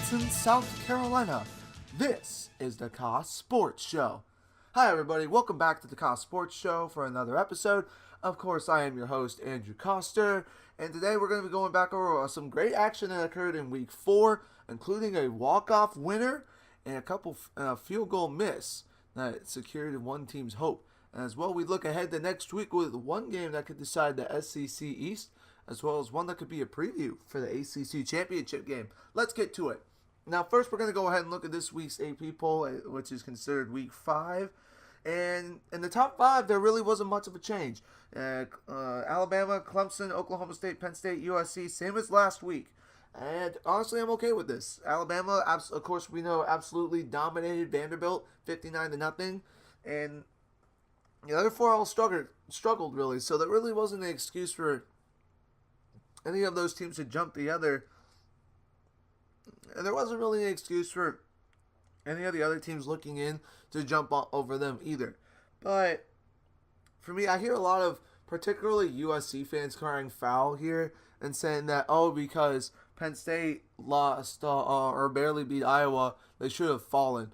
Clemson, South Carolina. This is the Cost Sports Show. Hi everybody, welcome back to the Cost Sports Show for another episode. Of course, I am your host, Andrew Coster, and today we're going to be going back over some great action that occurred in Week 4, including a walk-off winner and a couple field goal miss that secured one team's hope. And as well, we look ahead to next week with one game that could decide the SEC East, as well as one that could be a preview for the ACC Championship game. Let's get to it. Now, first, we're going to go ahead and look at this week's AP poll, which is considered Week 5. And in the top 5, there really wasn't much of a change. Alabama, Clemson, Oklahoma State, Penn State, USC, same as last week. And honestly, I'm okay with this. Alabama, of course, we know absolutely dominated Vanderbilt, 59-0. And the other four all struggled really. So there really wasn't an excuse for any of those teams to jump the other. And there wasn't really an excuse for any of the other teams looking in to jump over them either. But for me, I hear a lot of particularly USC fans crying foul here and saying that, because Penn State lost or barely beat Iowa, they should have fallen.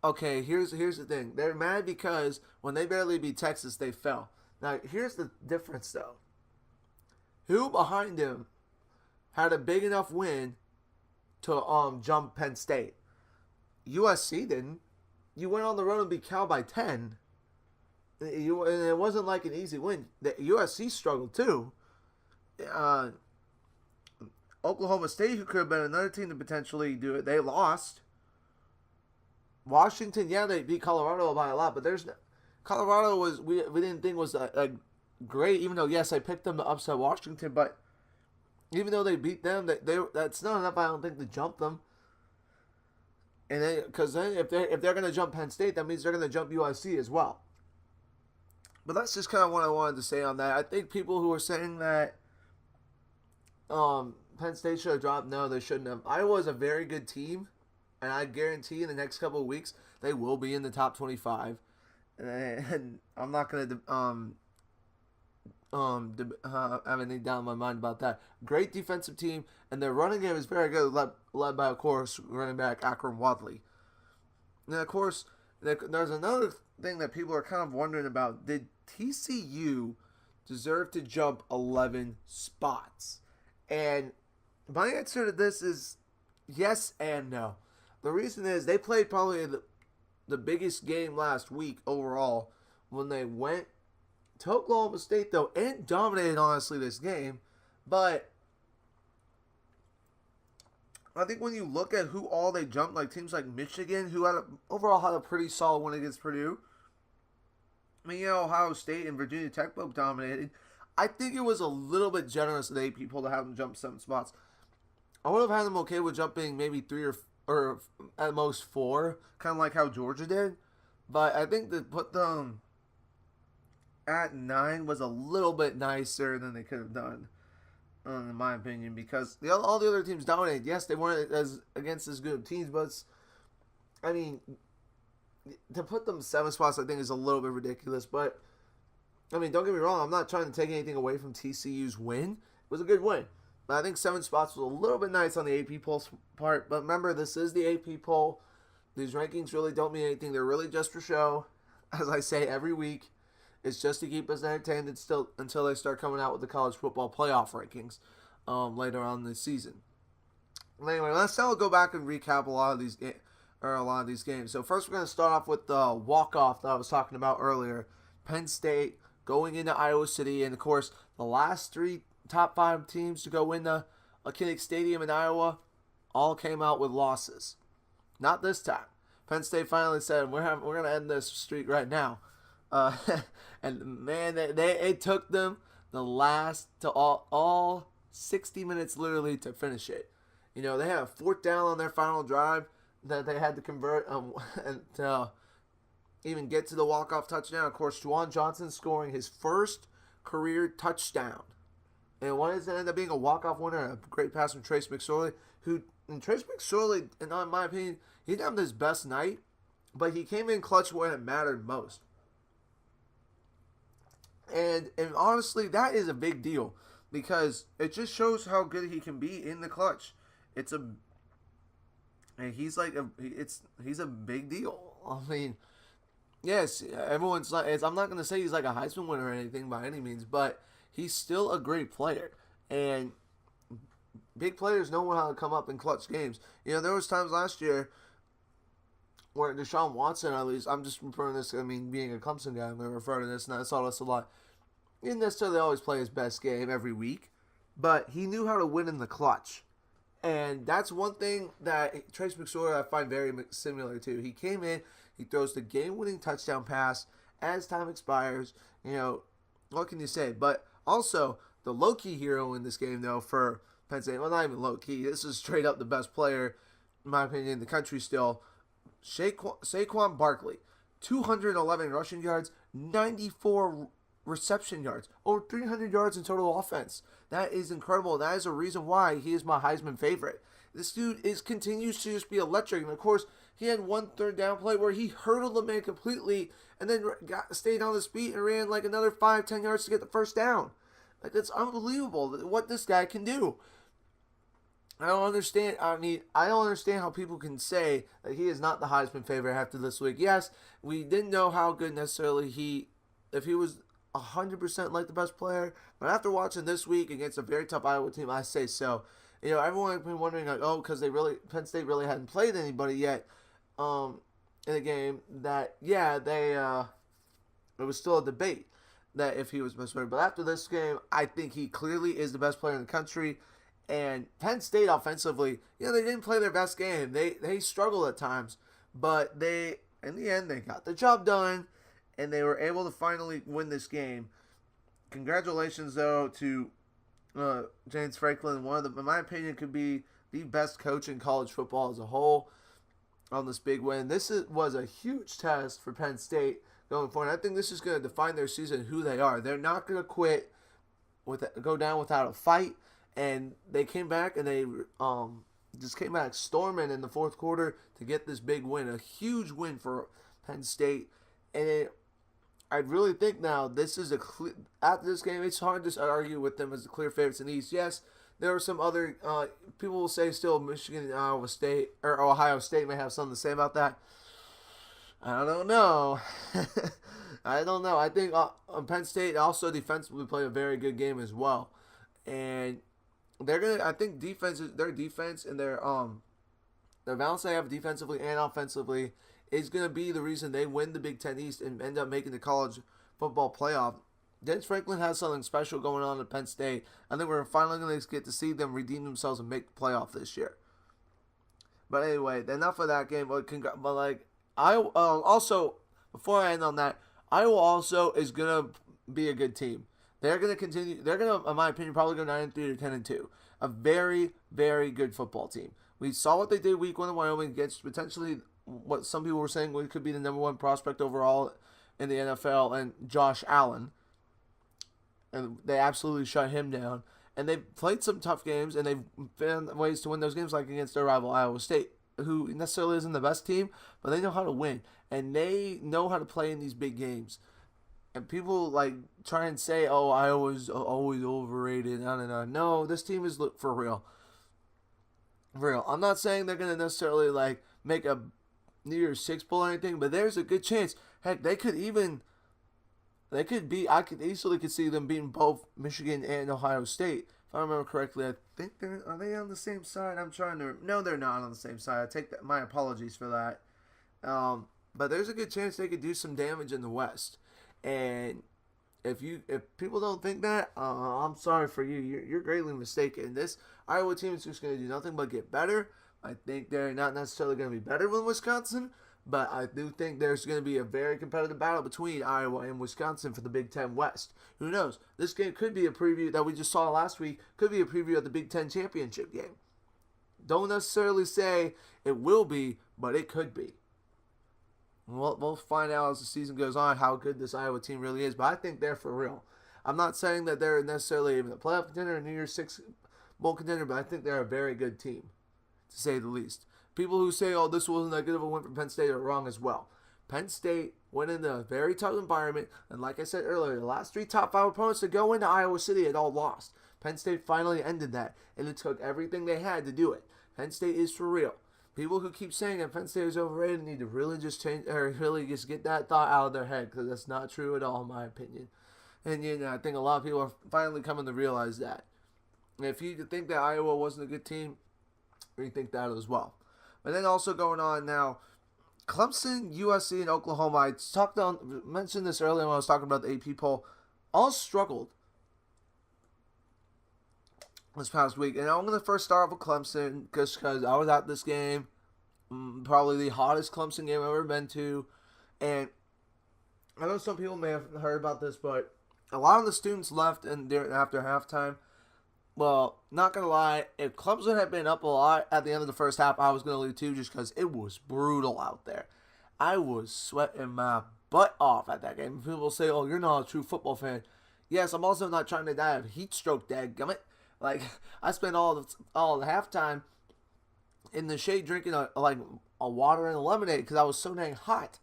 Okay, here's the thing. They're mad because when they barely beat Texas, they fell. Now, here's the difference, though. Who behind him had a big enough win to jump Penn State? USC didn't. You went on the road and beat Cal by 10. And it wasn't like an easy win. The USC struggled too. Oklahoma State, who could have been another team to potentially do it, they lost. Washington, yeah, they beat Colorado by a lot, but Colorado was we didn't think was a great, even though yes, I picked them to upset Washington, but even though they beat them, that's not enough, I don't think, to jump them. And because then if they're going to jump Penn State, that means they're going to jump USC as well. But that's just kind of what I wanted to say on that. I think people who are saying that Penn State should have dropped, no, they shouldn't have. Iowa's a very good team, and I guarantee in the next couple of weeks they will be in the top 25. And I'm not going to have anything down in my mind about that. Great defensive team, and their running game is very good, led by, of course, running back Akram Wadley. And, of course, there's another thing that people are kind of wondering about. Did TCU deserve to jump 11 spots? And my answer to this is yes and no. The reason is they played probably the biggest game last week overall when they went to Oklahoma State, though, and dominated, honestly, this game. But I think when you look at who all they jumped, like teams like Michigan, who overall had a pretty solid win against Purdue. I mean, Ohio State and Virginia Tech both dominated. I think it was a little bit generous of the people to have them jump 7 spots. I would have had them okay with jumping maybe 3 or at most 4, kind of like how Georgia did. But I think to put them at 9 was a little bit nicer than they could have done, in my opinion, because all the other teams dominated. Yes, they weren't against as good of teams, but to put them 7 spots, I think, is a little bit ridiculous. But don't get me wrong, I'm not trying to take anything away from TCU's win. It was a good win, but I think 7 spots was a little bit nice on the AP poll's part. But remember, this is the AP poll. These rankings really don't mean anything. They're really just for show, as I say every week. It's just to keep us entertained until they start coming out with the college football playoff rankings later on this season. Anyway, let's now go back and recap a lot of these games. So first, we're going to start off with the walk-off that I was talking about earlier. Penn State going into Iowa City, and of course, the last 3 top 5 teams to go into Kinnick Stadium in Iowa all came out with losses. Not this time. Penn State finally said, "We're going to end this streak right now." And man, it took them the last to all 60 minutes literally to finish it. You know, they had a 4th down on their final drive that they had to convert and to even get to the walk-off touchdown. Of course, Juwan Johnson scoring his first career touchdown. And what does it end up being? A walk-off winner, a great pass from Trace McSorley, Trace McSorley, in my opinion, he didn't have his best night, but he came in clutch when it mattered most. And honestly, that is a big deal because it just shows how good he can be in the clutch. It's a and he's like he's a big deal. I mean, yes, everyone's like I'm not gonna say he's like a Heisman winner or anything by any means, but he's still a great player, and big players know how to come up in clutch games. There was times last year where Deshaun Watson, at least, I'm just referring to this, I mean, being a Clemson guy, I'm going to refer to this, and I saw this a lot. He didn't necessarily always play his best game every week, but he knew how to win in the clutch. And that's one thing that Trace McSorley I find very similar to. He came in, he throws the game-winning touchdown pass as time expires. What can you say? But also, the low-key hero in this game, though, for Penn State, well, not even low-key, this is straight up the best player, in my opinion, in the country still, Saquon Barkley, 211 rushing yards, 94 reception yards, over 300 yards in total offense. That is incredible. That is a reason why he is my Heisman favorite. This dude continues to just be electric. And of course, he had one third down play where he hurdled the man completely and then stayed on his feet and ran like another 5-10 yards to get the first down. Like, that's unbelievable what this guy can do. I don't understand. I don't understand how people can say that he is not the Heisman favorite after this week. Yes, we didn't know how good necessarily if he was 100% like the best player, but after watching this week against a very tough Iowa team, I say so. Everyone has been wondering, like, because Penn State really hadn't played anybody yet in the game. That it was still a debate that if he was best player. But after this game, I think he clearly is the best player in the country. And Penn State offensively, they didn't play their best game. They struggled at times, but in the end, they got the job done, and they were able to finally win this game. Congratulations, though, to James Franklin. One of them, in my opinion, could be the best coach in college football as a whole on this big win. This was a huge test for Penn State going forward. I think this is going to define their season, who they are. They're not going to quit, go down without a fight. And they came back and they just came back storming in the fourth quarter to get this big win. A huge win for Penn State. And I really think now this is after this game, it's hard to argue with them as the clear favorites in the East. Yes, there are some other people will say still Michigan and Iowa State or Ohio State may have something to say about that. I don't know. I don't know. I think Penn State also defensively played a very good game as well. And I think their defense and their balance they have defensively and offensively is going to be the reason they win the Big Ten East and end up making the college football playoff. James Franklin has something special going on at Penn State. I think we're finally going to get to see them redeem themselves and make the playoff this year. But anyway, enough of that game. Also, before I end on that, Iowa also is going to be a good team. They're going to continue. They're going to, in my opinion, probably go 9-3 or 10-2. A very, very good football team. We saw what they did week 1 in Wyoming against potentially what some people were saying could be the number 1 prospect overall in the NFL, and Josh Allen. And they absolutely shut him down. And they've played some tough games, and they've found ways to win those games, like against their rival Iowa State, who necessarily isn't the best team, but they know how to win. And they know how to play in these big games. And people try and say, "Oh, Iowa's always overrated." No, this team is for real. For real. I'm not saying they're gonna necessarily make a New Year's Six bowl or anything, but there's a good chance. Heck, they could be. I could easily see them beating both Michigan and Ohio State. If I remember correctly, I think are they on the same side? No, they're not on the same side. I take that. My apologies for that. But there's a good chance they could do some damage in the West. And if people don't think that, I'm sorry for you. You're greatly mistaken. This Iowa team is just going to do nothing but get better. I think they're not necessarily going to be better than Wisconsin, but I do think there's going to be a very competitive battle between Iowa and Wisconsin for the Big Ten West. Who knows? This game could be a preview that we just saw last week. Could be a preview of the Big Ten championship game. Don't necessarily say it will be, but it could be. We'll find out as the season goes on how good this Iowa team really is, but I think they're for real. I'm not saying that they're necessarily even a playoff contender or New Year's Six bowl contender, but I think they're a very good team, to say the least. People who say, "Oh, this wasn't that good of a win for Penn State," are wrong as well. Penn State went in a very tough environment, and like I said earlier, the last 3 top 5 opponents to go into Iowa City had all lost. Penn State finally ended that, and it took everything they had to do it. Penn State is for real. People who keep saying that Penn State is overrated need to really just change, or really just get that thought out of their head, because that's not true at all, in my opinion. And I think a lot of people are finally coming to realize that. If you think that Iowa wasn't a good team, rethink that as well. But then also going on now, Clemson, USC, and Oklahoma. Mentioned this earlier when I was talking about the AP poll. All struggled this past week. And I'm going to first start with Clemson just because I was at this game. Probably the hottest Clemson game I've ever been to. And I know some people may have heard about this, but a lot of the students left after halftime. Well, not going to lie, if Clemson had been up a lot at the end of the first half, I was going to leave too just because it was brutal out there. I was sweating my butt off at that game. People say, oh, you're not a true football fan. Yes, I'm also not trying to die of heat stroke, dadgummit. Like, I spent all the halftime in the shade drinking a water and a lemonade because I was so dang hot.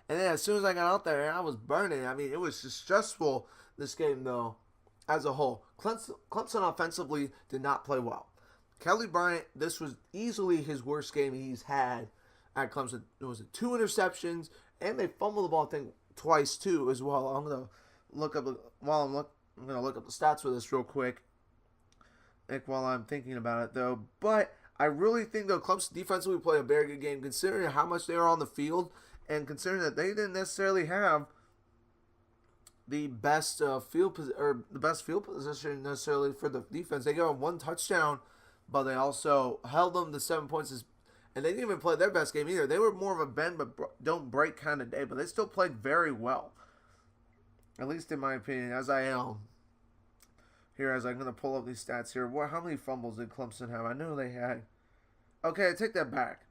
And then as soon as I got out there, I was burning. I mean, it was just stressful, this game, though, as a whole. Clemson offensively did not play well. Kelly Bryant, this was easily his worst game he's had at Clemson. It was 2 interceptions, and they fumbled the ball, I think, twice too as well. I'm gonna look up the stats for this real quick, while I'm thinking about it though. But I really think though Clemson defensively played a very good game, considering how much they were on the field, and considering that they didn't necessarily have the best field position necessarily for the defense. They gave them 1 touchdown, but they also held them to 7 points. And they didn't even play their best game either. They were more of a bend but don't break kind of day, but they still played very well. At least in my opinion, as I'm going to pull up these stats here. How many fumbles did Clemson have? I know they had. Okay, I take that back.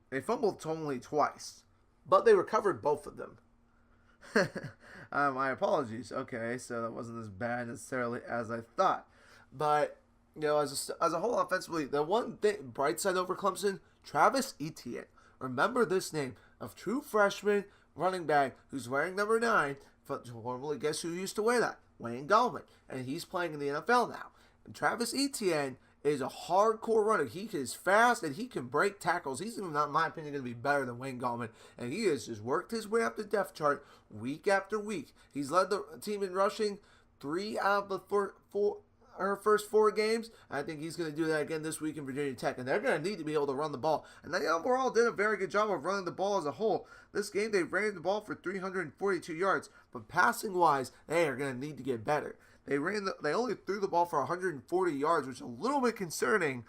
They fumbled only twice, but they recovered both of them. My apologies. Okay, so that wasn't as bad necessarily as I thought. But, as a whole offensively, the one bright side over Clemson, Travis Etienne. Remember this name of true freshman running back who's wearing number 9. Normally, guess who used to wear that? Wayne Gallman. And he's playing in the NFL now. And Travis Etienne is a hardcore runner. He is fast and he can break tackles. He's, not in my opinion, going to be better than Wayne Gallman. And he has just worked his way up the depth chart week after week. He's led the team in rushing 3 out of the first 4 games. I think he's going to do that again this week in Virginia Tech. And they're going to need to be able to run the ball. And they overall did a very good job of running the ball as a whole. This game, they ran the ball for 342 yards. But passing-wise, they are going to need to get better. They only threw the ball for 140 yards, which is a little bit concerning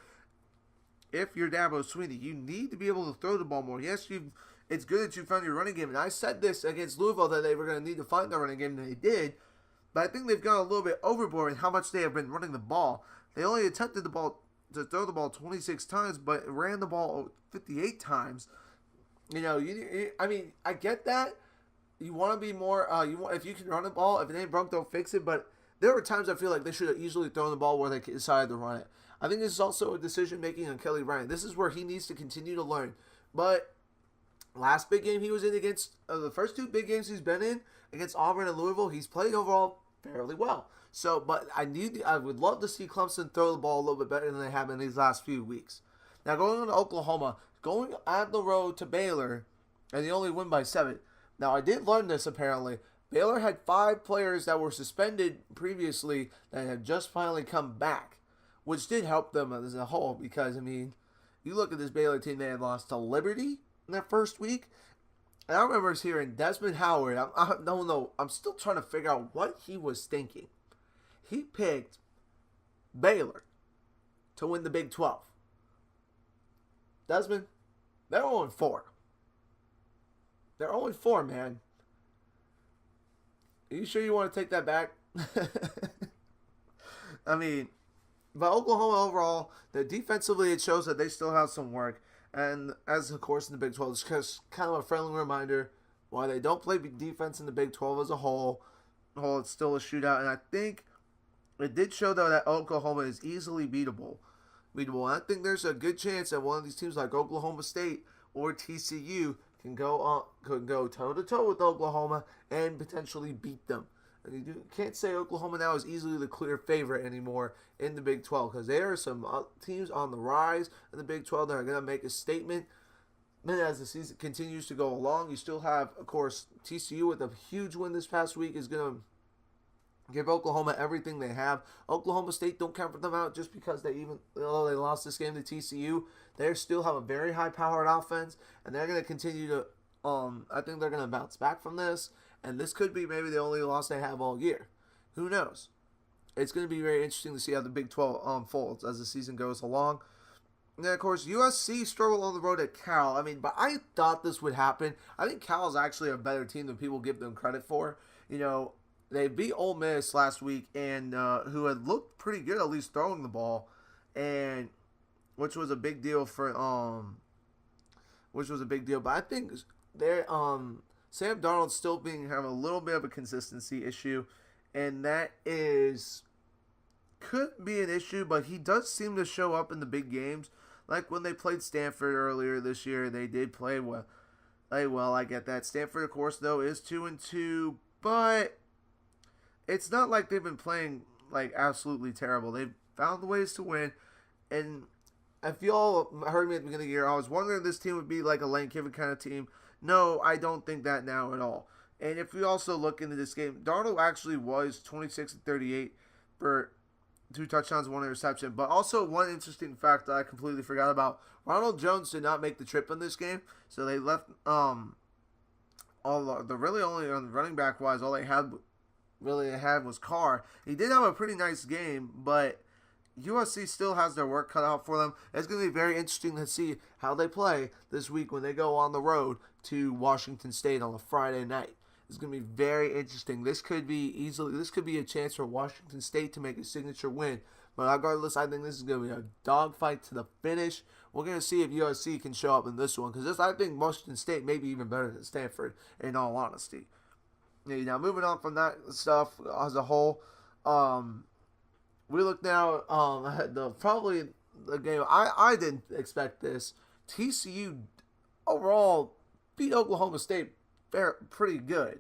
if you're Dabo Swinney. You need to be able to throw the ball more. Yes, it's good that you found your running game. And I said this against Louisville that they were going to need to find their running game, and they did. But I think they've gone a little bit overboard in how much they have been running the ball. They only attempted to throw the ball 26 times, but ran the ball 58 times. I get that. You want to be more. If you can run the ball, if it ain't broke, don't fix it. But there were times I feel like they should have easily thrown the ball where they decided to run it. I think this is also a decision making on Kelly Bryant. This is where he needs to continue to learn. But last big game he was in against the first 2 big games he's been in against Auburn and Louisville, he's played overall fairly well. So, but I would love to see Clemson throw the ball a little bit better than they have in these last few weeks. Now going on to Oklahoma, going on the road to Baylor, and they only win by 7. Now I did learn this apparently. Baylor had 5 players that were suspended previously that have just finally come back, which did help them as a whole because, you look at this Baylor team, they had lost to Liberty in their first week. And I remember hearing Desmond Howard, I'm still trying to figure out what he was thinking. He picked Baylor to win the Big 12. Desmond, they're 0-4. They're 0-4, man. Are you sure you want to take that back? But Oklahoma overall, defensively, it shows that they still have some work. And as, of course, in the Big 12, it's just kind of a friendly reminder why they don't play defense in the Big 12 as a whole. It's still a shootout. And I think it did show, though, that Oklahoma is easily beatable. And I think there's a good chance that one of these teams like Oklahoma State or TCU can go toe-to-toe with Oklahoma and potentially beat them. And you can't say Oklahoma now is easily the clear favorite anymore in the Big 12 because there are some teams on the rise in the Big 12 that are going to make a statement. then as the season continues to go along, you still have, of course, TCU with a huge win this past week is going to give Oklahoma everything they have. Oklahoma State, don't count them out just because though they lost this game to TCU, they still have a very high-powered offense, and they're going to continue to, I think they're going to bounce back from this, and this could be maybe the only loss they have all year. Who knows? It's going to be very interesting to see how the Big 12 unfolds as the season goes along. And then, of course, USC struggled on the road at Cal. But I thought this would happen. I think Cal is actually a better team than people give them credit for. They beat Ole Miss last week, and who had looked pretty good, at least throwing the ball, and which was a big deal for But I think they're Sam Darnold's still having a little bit of a consistency issue, and that could be an issue. But he does seem to show up in the big games. Like when they played Stanford earlier this year, they did play well. I get that. Stanford, of course, though, is 2-2, but it's not like they've been playing like absolutely terrible. They've found ways to win, and if y'all heard me at the beginning of the year, I was wondering if this team would be like a Lane Kiffin kind of team. No, I don't think that now at all. And if we also look into this game, Darnold actually was 26-38 for 2 touchdowns, 1 interception. But also one interesting fact that I completely forgot about: Ronald Jones did not make the trip in this game, so they left really only on running back wise, all they had was Carr. He did have a pretty nice game, but USC still has their work cut out for them. It's going to be very interesting to see how they play this week when they go on the road to Washington State on a Friday night. It's going to be very interesting. This could be a chance for Washington State to make a signature win. But regardless, I think this is going to be a dogfight to the finish. We're going to see if USC can show up in this one, because I think Washington State may be even better than Stanford, in all honesty. Now, moving on from that stuff as a whole, we look now at the game. I didn't expect this. TCU overall beat Oklahoma State pretty good.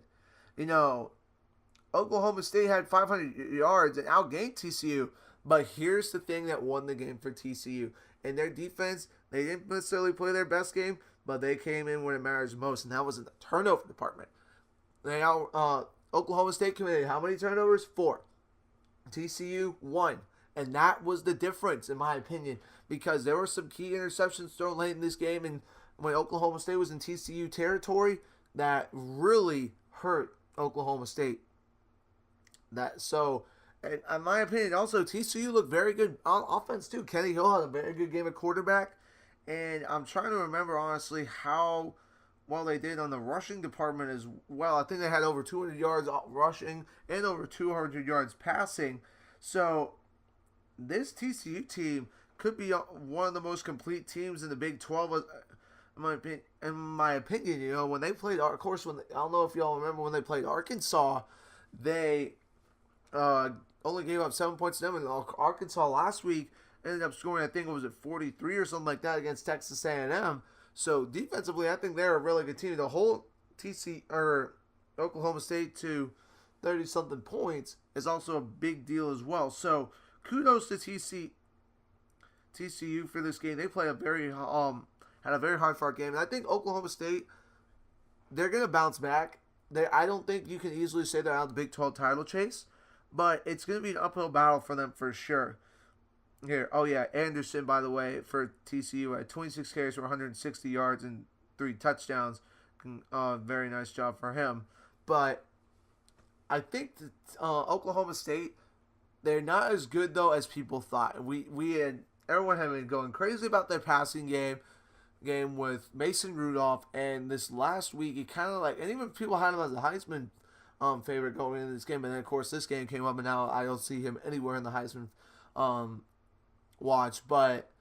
Oklahoma State had 500 yards and outgained TCU. But here's the thing that won the game for TCU. In their defense, they didn't necessarily play their best game, but they came in when it matters most, and that was in the turnover department. Oklahoma State committed how many turnovers? 4. TCU 1. And that was the difference, in my opinion, because there were some key interceptions thrown late in this game, and when Oklahoma State was in TCU territory, that really hurt Oklahoma State. In my opinion, also TCU looked very good on offense too. Kenny Hill had a very good game at quarterback, and I'm trying to remember honestly how well they did on the rushing department as well. I think they had over 200 yards rushing and over 200 yards passing. So this TCU team could be one of the most complete teams in the Big 12. In my opinion, when they played, of course, I don't know if y'all remember when they played Arkansas, they only gave up 7 points to them. And Arkansas last week ended up scoring, I think it was at 43 or something like that against Texas A&M. So defensively, I think they're a really good team. To hold Oklahoma State to 30-something points is also a big deal as well. So kudos to TCU for this game. They play had a very hard-fought game, and I think Oklahoma State, they're gonna bounce back. I don't think you can easily say they're out of the Big 12 title chase, but it's gonna be an uphill battle for them for sure. Anderson, by the way, for TCU had 26 carries for 160 yards and 3 touchdowns. Very nice job for him. But I think that Oklahoma State, they're not as good though as people thought. Everyone had been going crazy about their passing game with Mason Rudolph, and this last week it kind of and even people had him as a Heisman favorite going into this game, and then of course this game came up, and now I don't see him anywhere in the Heisman watch. But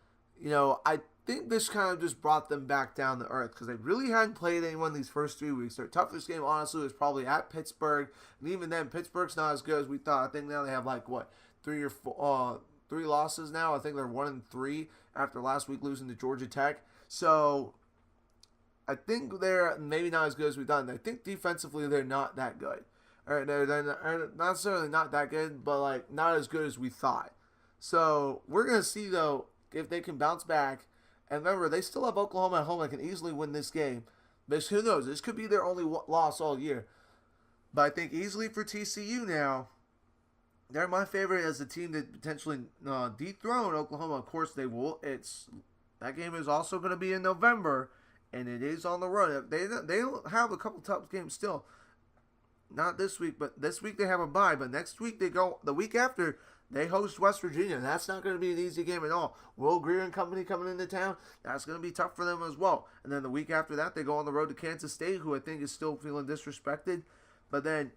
I think this kind of just brought them back down to earth, because they really hadn't played anyone these first 3 weeks. Their toughest game, honestly, was probably at Pittsburgh, and even then, Pittsburgh's not as good as we thought. I think now they have 3 losses now. I think they're 1-3 after last week losing to Georgia Tech. So I think they're maybe not as good as we thought. And I think defensively they're not that good. They're not necessarily not that good, but not as good as we thought. So we're gonna see though if they can bounce back And remember, they still have Oklahoma at home that can easily win this game. But who knows? This could be their only loss all year. But I think easily for TCU now, they're my favorite as a team to potentially dethrone Oklahoma. Of course, they will. That game is also going to be in November, and it is on the road. They don't have a couple tough games still. Not this week, but this week they have a bye. But next week they go. The week after they host West Virginia. That's not going to be an easy game at all. Will Greer and company coming into town. That's going to be tough for them as well. And then the week after that they go on the road to Kansas State, who I think is still feeling disrespected. But then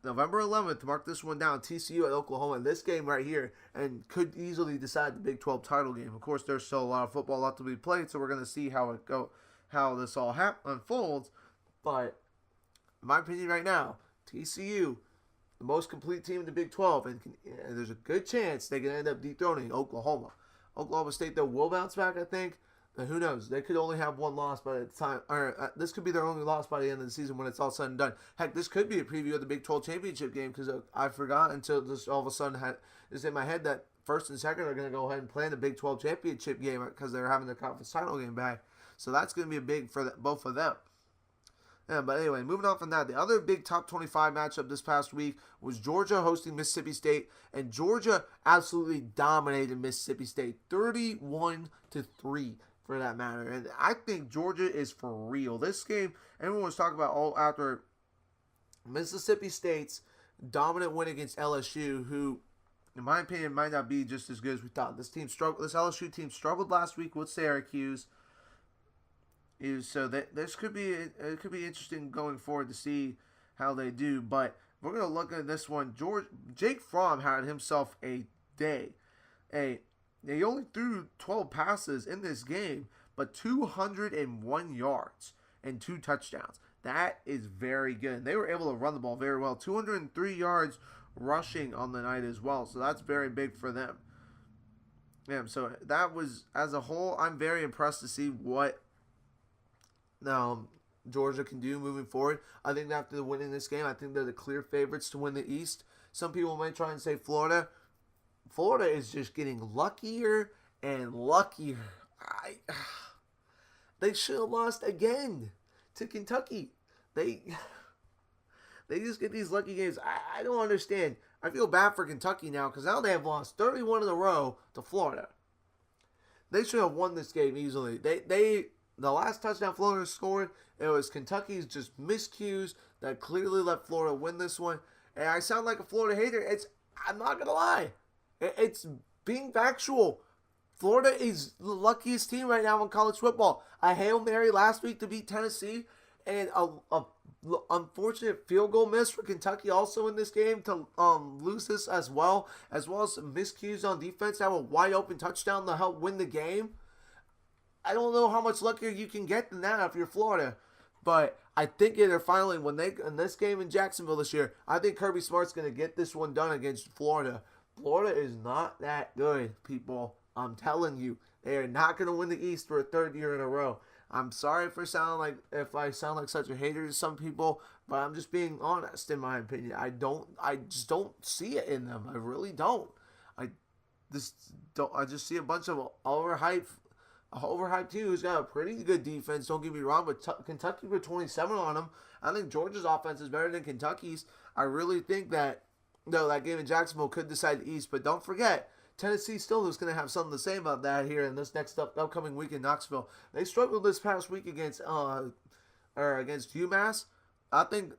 November 11th, mark this one down, TCU at Oklahoma. This game right here, and could easily decide the Big 12 title game. Of course, there's still a lot of football left to be played, so we're going to see how this all unfolds. But in my opinion right now, TCU, the most complete team in the Big 12, and there's a good chance they can end up dethroning Oklahoma. Oklahoma State, though, will bounce back, I think. And who knows? They could only have one loss by the time, or this could be their only loss by the end of the season when it's all said and done. Heck, this could be a preview of the Big 12 championship game because I forgot until just all of a sudden it's in my head that first and second are going to go ahead and plan the Big 12 championship game because they're having the conference title game back. So that's going to be a big for both of them. Yeah, but anyway, moving on from that, the other big top 25 matchup this past week was Georgia hosting Mississippi State, and Georgia absolutely dominated Mississippi State, 31-3 for that matter. And I think Georgia is for real. This game, everyone was talking about all after Mississippi State's dominant win against LSU, who, in my opinion, might not be just as good as we thought. This LSU team struggled last week with Syracuse. So this could be interesting going forward to see how they do. But we're going to look at this one. Jake Fromm had himself a day. He only threw 12 passes in this game, but 201 yards and 2 touchdowns. That is very good. And they were able to run the ball very well. 203 yards rushing on the night as well. So that's very big for them. Yeah, so that was, as a whole, I'm very impressed to see what Georgia can do moving forward. I think after winning this game, I think they're the clear favorites to win the East. Some people might try and say Florida. Florida is just getting luckier and luckier. They should have lost again to Kentucky. They just get these lucky games. I don't understand. I feel bad for Kentucky now because now they have lost 31 in a row to Florida. They should have won this game easily. The last touchdown Florida scored, it was Kentucky's just miscues that clearly let Florida win this one. And I sound like a Florida hater. I'm not going to lie. It's being factual. Florida is the luckiest team right now in college football. A Hail Mary last week to beat Tennessee, and a unfortunate field goal miss for Kentucky also in this game to lose this as well as some miscues on defense to have a wide open touchdown to help win the game. I don't know how much luckier you can get than that if you're Florida. But I think they're finally, in this game in Jacksonville this year, I think Kirby Smart's going to get this one done against Florida. Florida is not that good, people. I'm telling you. They are not going to win the East for a third year in a row. I'm sorry if I sound like such a hater to some people, but I'm just being honest in my opinion. I just don't see it in them. I really don't. I just see a bunch of overhyped team who's got a pretty good defense, don't get me wrong, but Kentucky put 27 on them. I think Georgia's offense is better than Kentucky's. I really think that game in Jacksonville could decide the East, but don't forget, Tennessee still is going to have something to say about that here in this next upcoming week in Knoxville. They struggled this past week against UMass. I think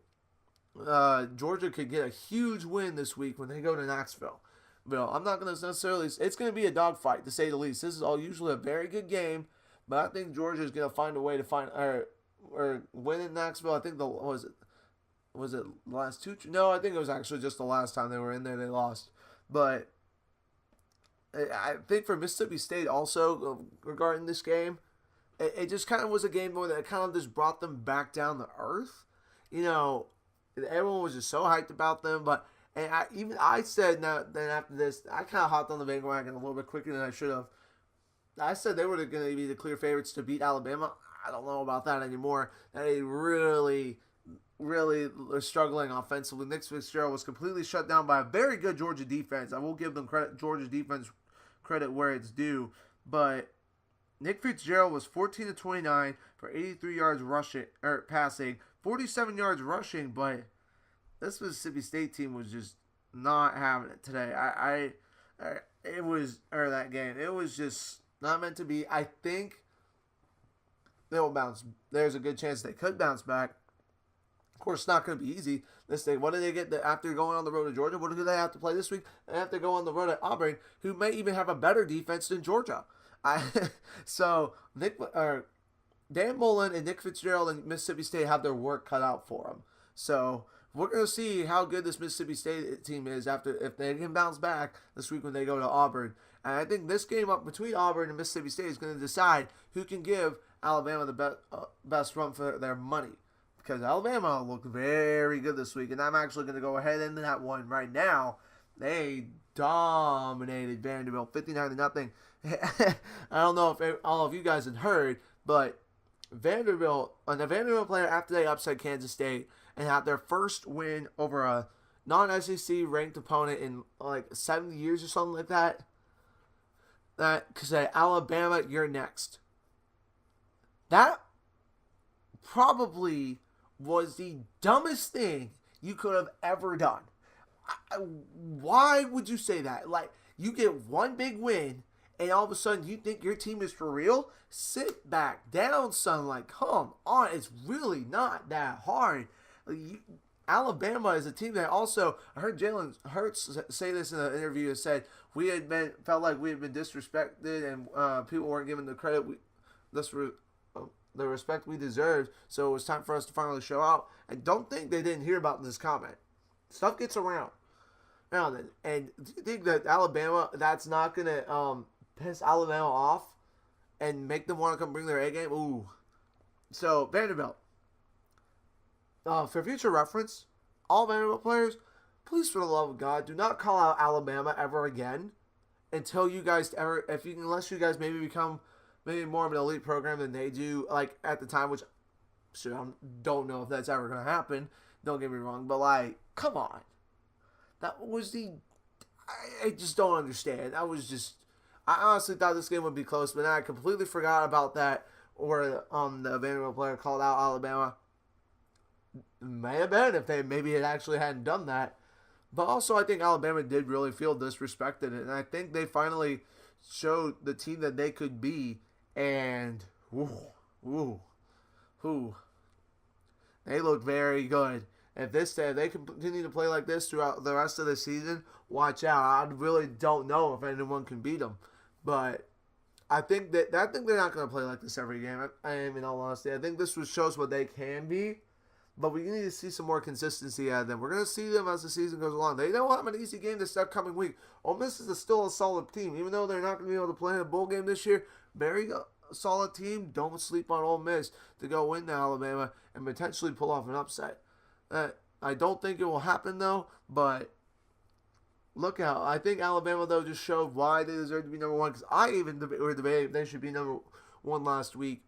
Georgia could get a huge win this week when they go to Knoxville. But I'm not going to necessarily. It's going to be a dogfight to say the least. This is all usually a very good game, but I think Georgia is going to find a way to or win in Knoxville. I think was it the last two? No, I think it was actually just the last time they were in there they lost. But I think for Mississippi State also regarding this game, it just kind of was a game where that kind of just brought them back down to earth. You know, everyone was just so hyped about them, but. And I said then after this, I kind of hopped on the bandwagon a little bit quicker than I should have. I said they were going to be the clear favorites to beat Alabama. I don't know about that anymore. They really, really are struggling offensively. Nick Fitzgerald was completely shut down by a very good Georgia defense. I will give them credit, Georgia's defense credit where it's due. But Nick Fitzgerald was 14 to 29 for 83 yards rushing or passing, 47 yards rushing, but this Mississippi State team was just not having it today. It was that game. It was just not meant to be. I think they'll bounce. There's a good chance they could bounce back. Of course, it's not going to be easy. This thing. What do they get after going on the road to Georgia? What do they have to play this week? They have to go on the road at Auburn, who may even have a better defense than Georgia. So Dan Mullen and Nick Fitzgerald and Mississippi State have their work cut out for them. So we're going to see how good this Mississippi State team is if they can bounce back this week when they go to Auburn. And I think this game up between Auburn and Mississippi State is going to decide who can give Alabama the best run for their money. Because Alabama looked very good this week, and I'm actually going to go ahead into that one right now. They dominated Vanderbilt 59-0. I don't know if all of you guys had heard, but the Vanderbilt player, after they upset Kansas State and had their first win over a non-SEC ranked opponent in like 70 years or something like that, that could say, Alabama, you're next. That probably was the dumbest thing you could have ever done. Why would you say that? Like, you get one big win, and all of a sudden you think your team is for real? Sit back down, son. Like, come on. It's really not that hard. Alabama is a team that also, I heard Jalen Hurts say this in an interview, and said felt like we had been disrespected and people weren't given the credit the respect we deserved, so it was time for us to finally show out. And don't think they didn't hear about this comment. Stuff gets around. Now then, and do you think that Alabama, that's not going to piss Alabama off and make them want to come bring their A game? Ooh. So, Vanderbilt. For future reference, all Vanderbilt players, please, for the love of God, do not call out Alabama ever again until you guys unless you guys maybe become maybe more of an elite program than they do, like, at the time, which, I don't know if that's ever going to happen. Don't get me wrong, but, like, come on. That was I just don't understand. I honestly thought this game would be close, but then I completely forgot about that, where the Vanderbilt player called out Alabama. May have been if they maybe hadn't done that. But also, I think Alabama did really feel disrespected, and I think they finally showed the team that they could be. And they look very good. If they continue to play like this throughout the rest of the season, watch out. I really don't know if anyone can beat them, but I think they're not going to play like this every game. I am, in all honesty. I think this shows what they can be, but we need to see some more consistency out of them. We're going to see them as the season goes along. They don't have an easy game this upcoming week. Ole Miss is still a solid team, even though they're not going to be able to play in a bowl game this year. Very solid team. Don't sleep on Ole Miss to go win to Alabama and potentially pull off an upset. I don't think it will happen, though, but look out. I think Alabama, though, just showed why they deserve to be number one, because I even debated they should be number one last week.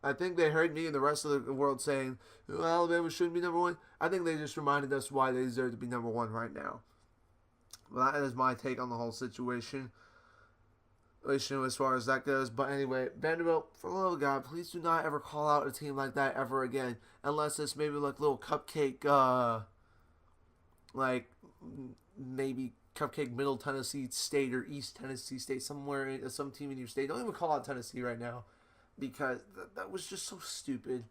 I think they heard me and the rest of the world saying, Alabama shouldn't be number one. I think they just reminded us why they deserve to be number one right now. Well, that is my take on the whole situation as far as that goes. But anyway, Vanderbilt, for the love of God, please do not ever call out a team like that ever again, unless it's maybe like little cupcake, like maybe cupcake Middle Tennessee State or East Tennessee State, somewhere, some team in your state. Don't even call out Tennessee right now, because that was just so stupid.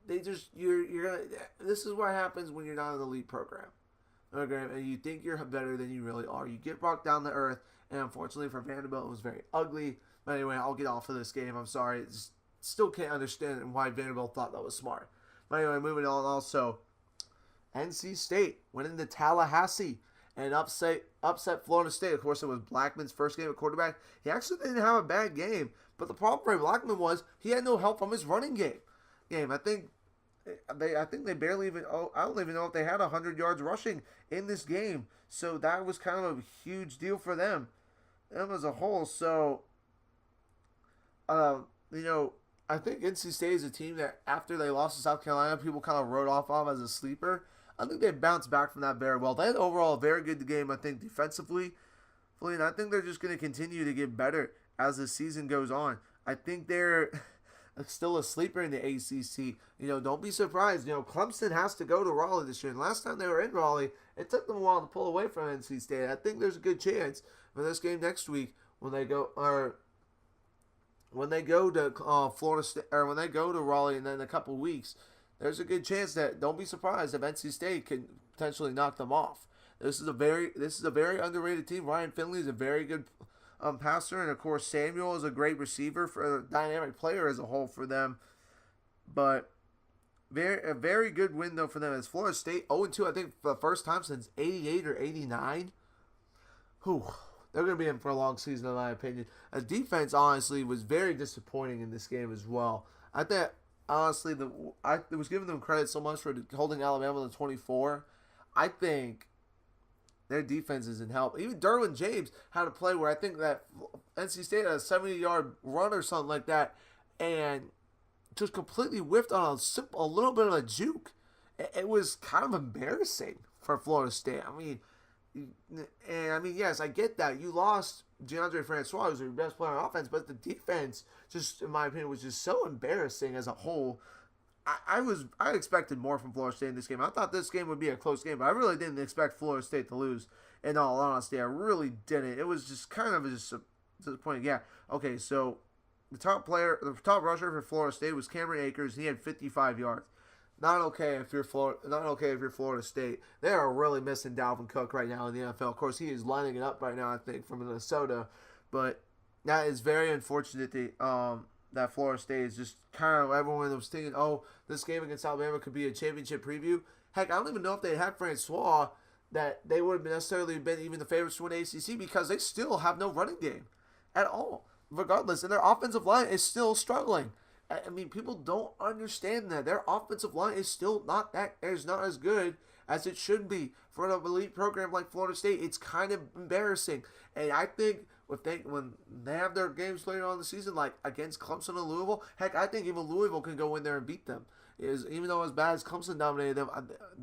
This is what happens when you're not an elite program. Okay, and you think you're better than you really are. You get brought down to earth. And unfortunately for Vanderbilt, it was very ugly. But anyway, I'll get off of this game. I'm sorry. Still can't understand why Vanderbilt thought that was smart. But anyway, moving on also. NC State went into Tallahassee and upset Florida State. Of course, it was Blackman's first game at quarterback. He actually didn't have a bad game. But the problem for Blackman was he had no help from his running game. I think they barely even. I don't even know if they had 100 yards rushing in this game. So that was kind of a huge deal for them as a whole. So, I think NC State is a team that after they lost to South Carolina, people kind of wrote off as a sleeper. I think they bounced back from that very well. They had overall a very good game, I think, defensively. And I think they're just going to continue to get better as the season goes on. I think they're still a sleeper in the ACC. Don't be surprised. Clemson has to go to Raleigh this year. And last time they were in Raleigh, it took them a while to pull away from NC State. I think there's a good chance for this game next week when they go to Florida State, or when they go to Raleigh in a couple weeks. There's a good chance that don't be surprised if NC State can potentially knock them off. This is a very underrated team. Ryan Finley is a very good passer, and of course Samuel is a great receiver for a dynamic player as a whole for them. But a very good win though for them. As Florida State 0-2, I think for the first time since '88 or '89. They're going to be in for a long season, in my opinion. The defense, honestly, was very disappointing in this game as well. I think, honestly, I was giving them credit so much for holding Alabama to 24. I think their defense isn't help. Even Derwin James had a play where I think that NC State had a 70-yard run or something like that, and just completely whiffed on a little bit of a juke. It was kind of embarrassing for Florida State. Yes, I get that. You lost DeAndre Francois, who's your best player on offense, but the defense, just in my opinion, was just so embarrassing as a whole. I expected more from Florida State in this game. I thought this game would be a close game, but I really didn't expect Florida State to lose. In all honesty, I really didn't. It was just kind of just disappointing. Yeah. Okay. So the top rusher for Florida State was Cameron Akers. He had 55 yards. Not okay if you're Florida State. They are really missing Dalvin Cook right now in the NFL. Of course, he is lining it up right now, I think, from Minnesota. But that is very unfortunate that Florida State is just kind of everyone was thinking, oh, this game against Alabama could be a championship preview. Heck, I don't even know if they had Francois that they would have necessarily been even the favorites to win ACC because they still have no running game at all. Regardless, and their offensive line is still struggling. People don't understand that their offensive line is still not as good as it should be for an elite program like Florida State. It's kind of embarrassing, and I think when they have their games later on in the season, like against Clemson and Louisville, heck, I think even Louisville can go in there and beat them. Even though as bad as Clemson dominated them,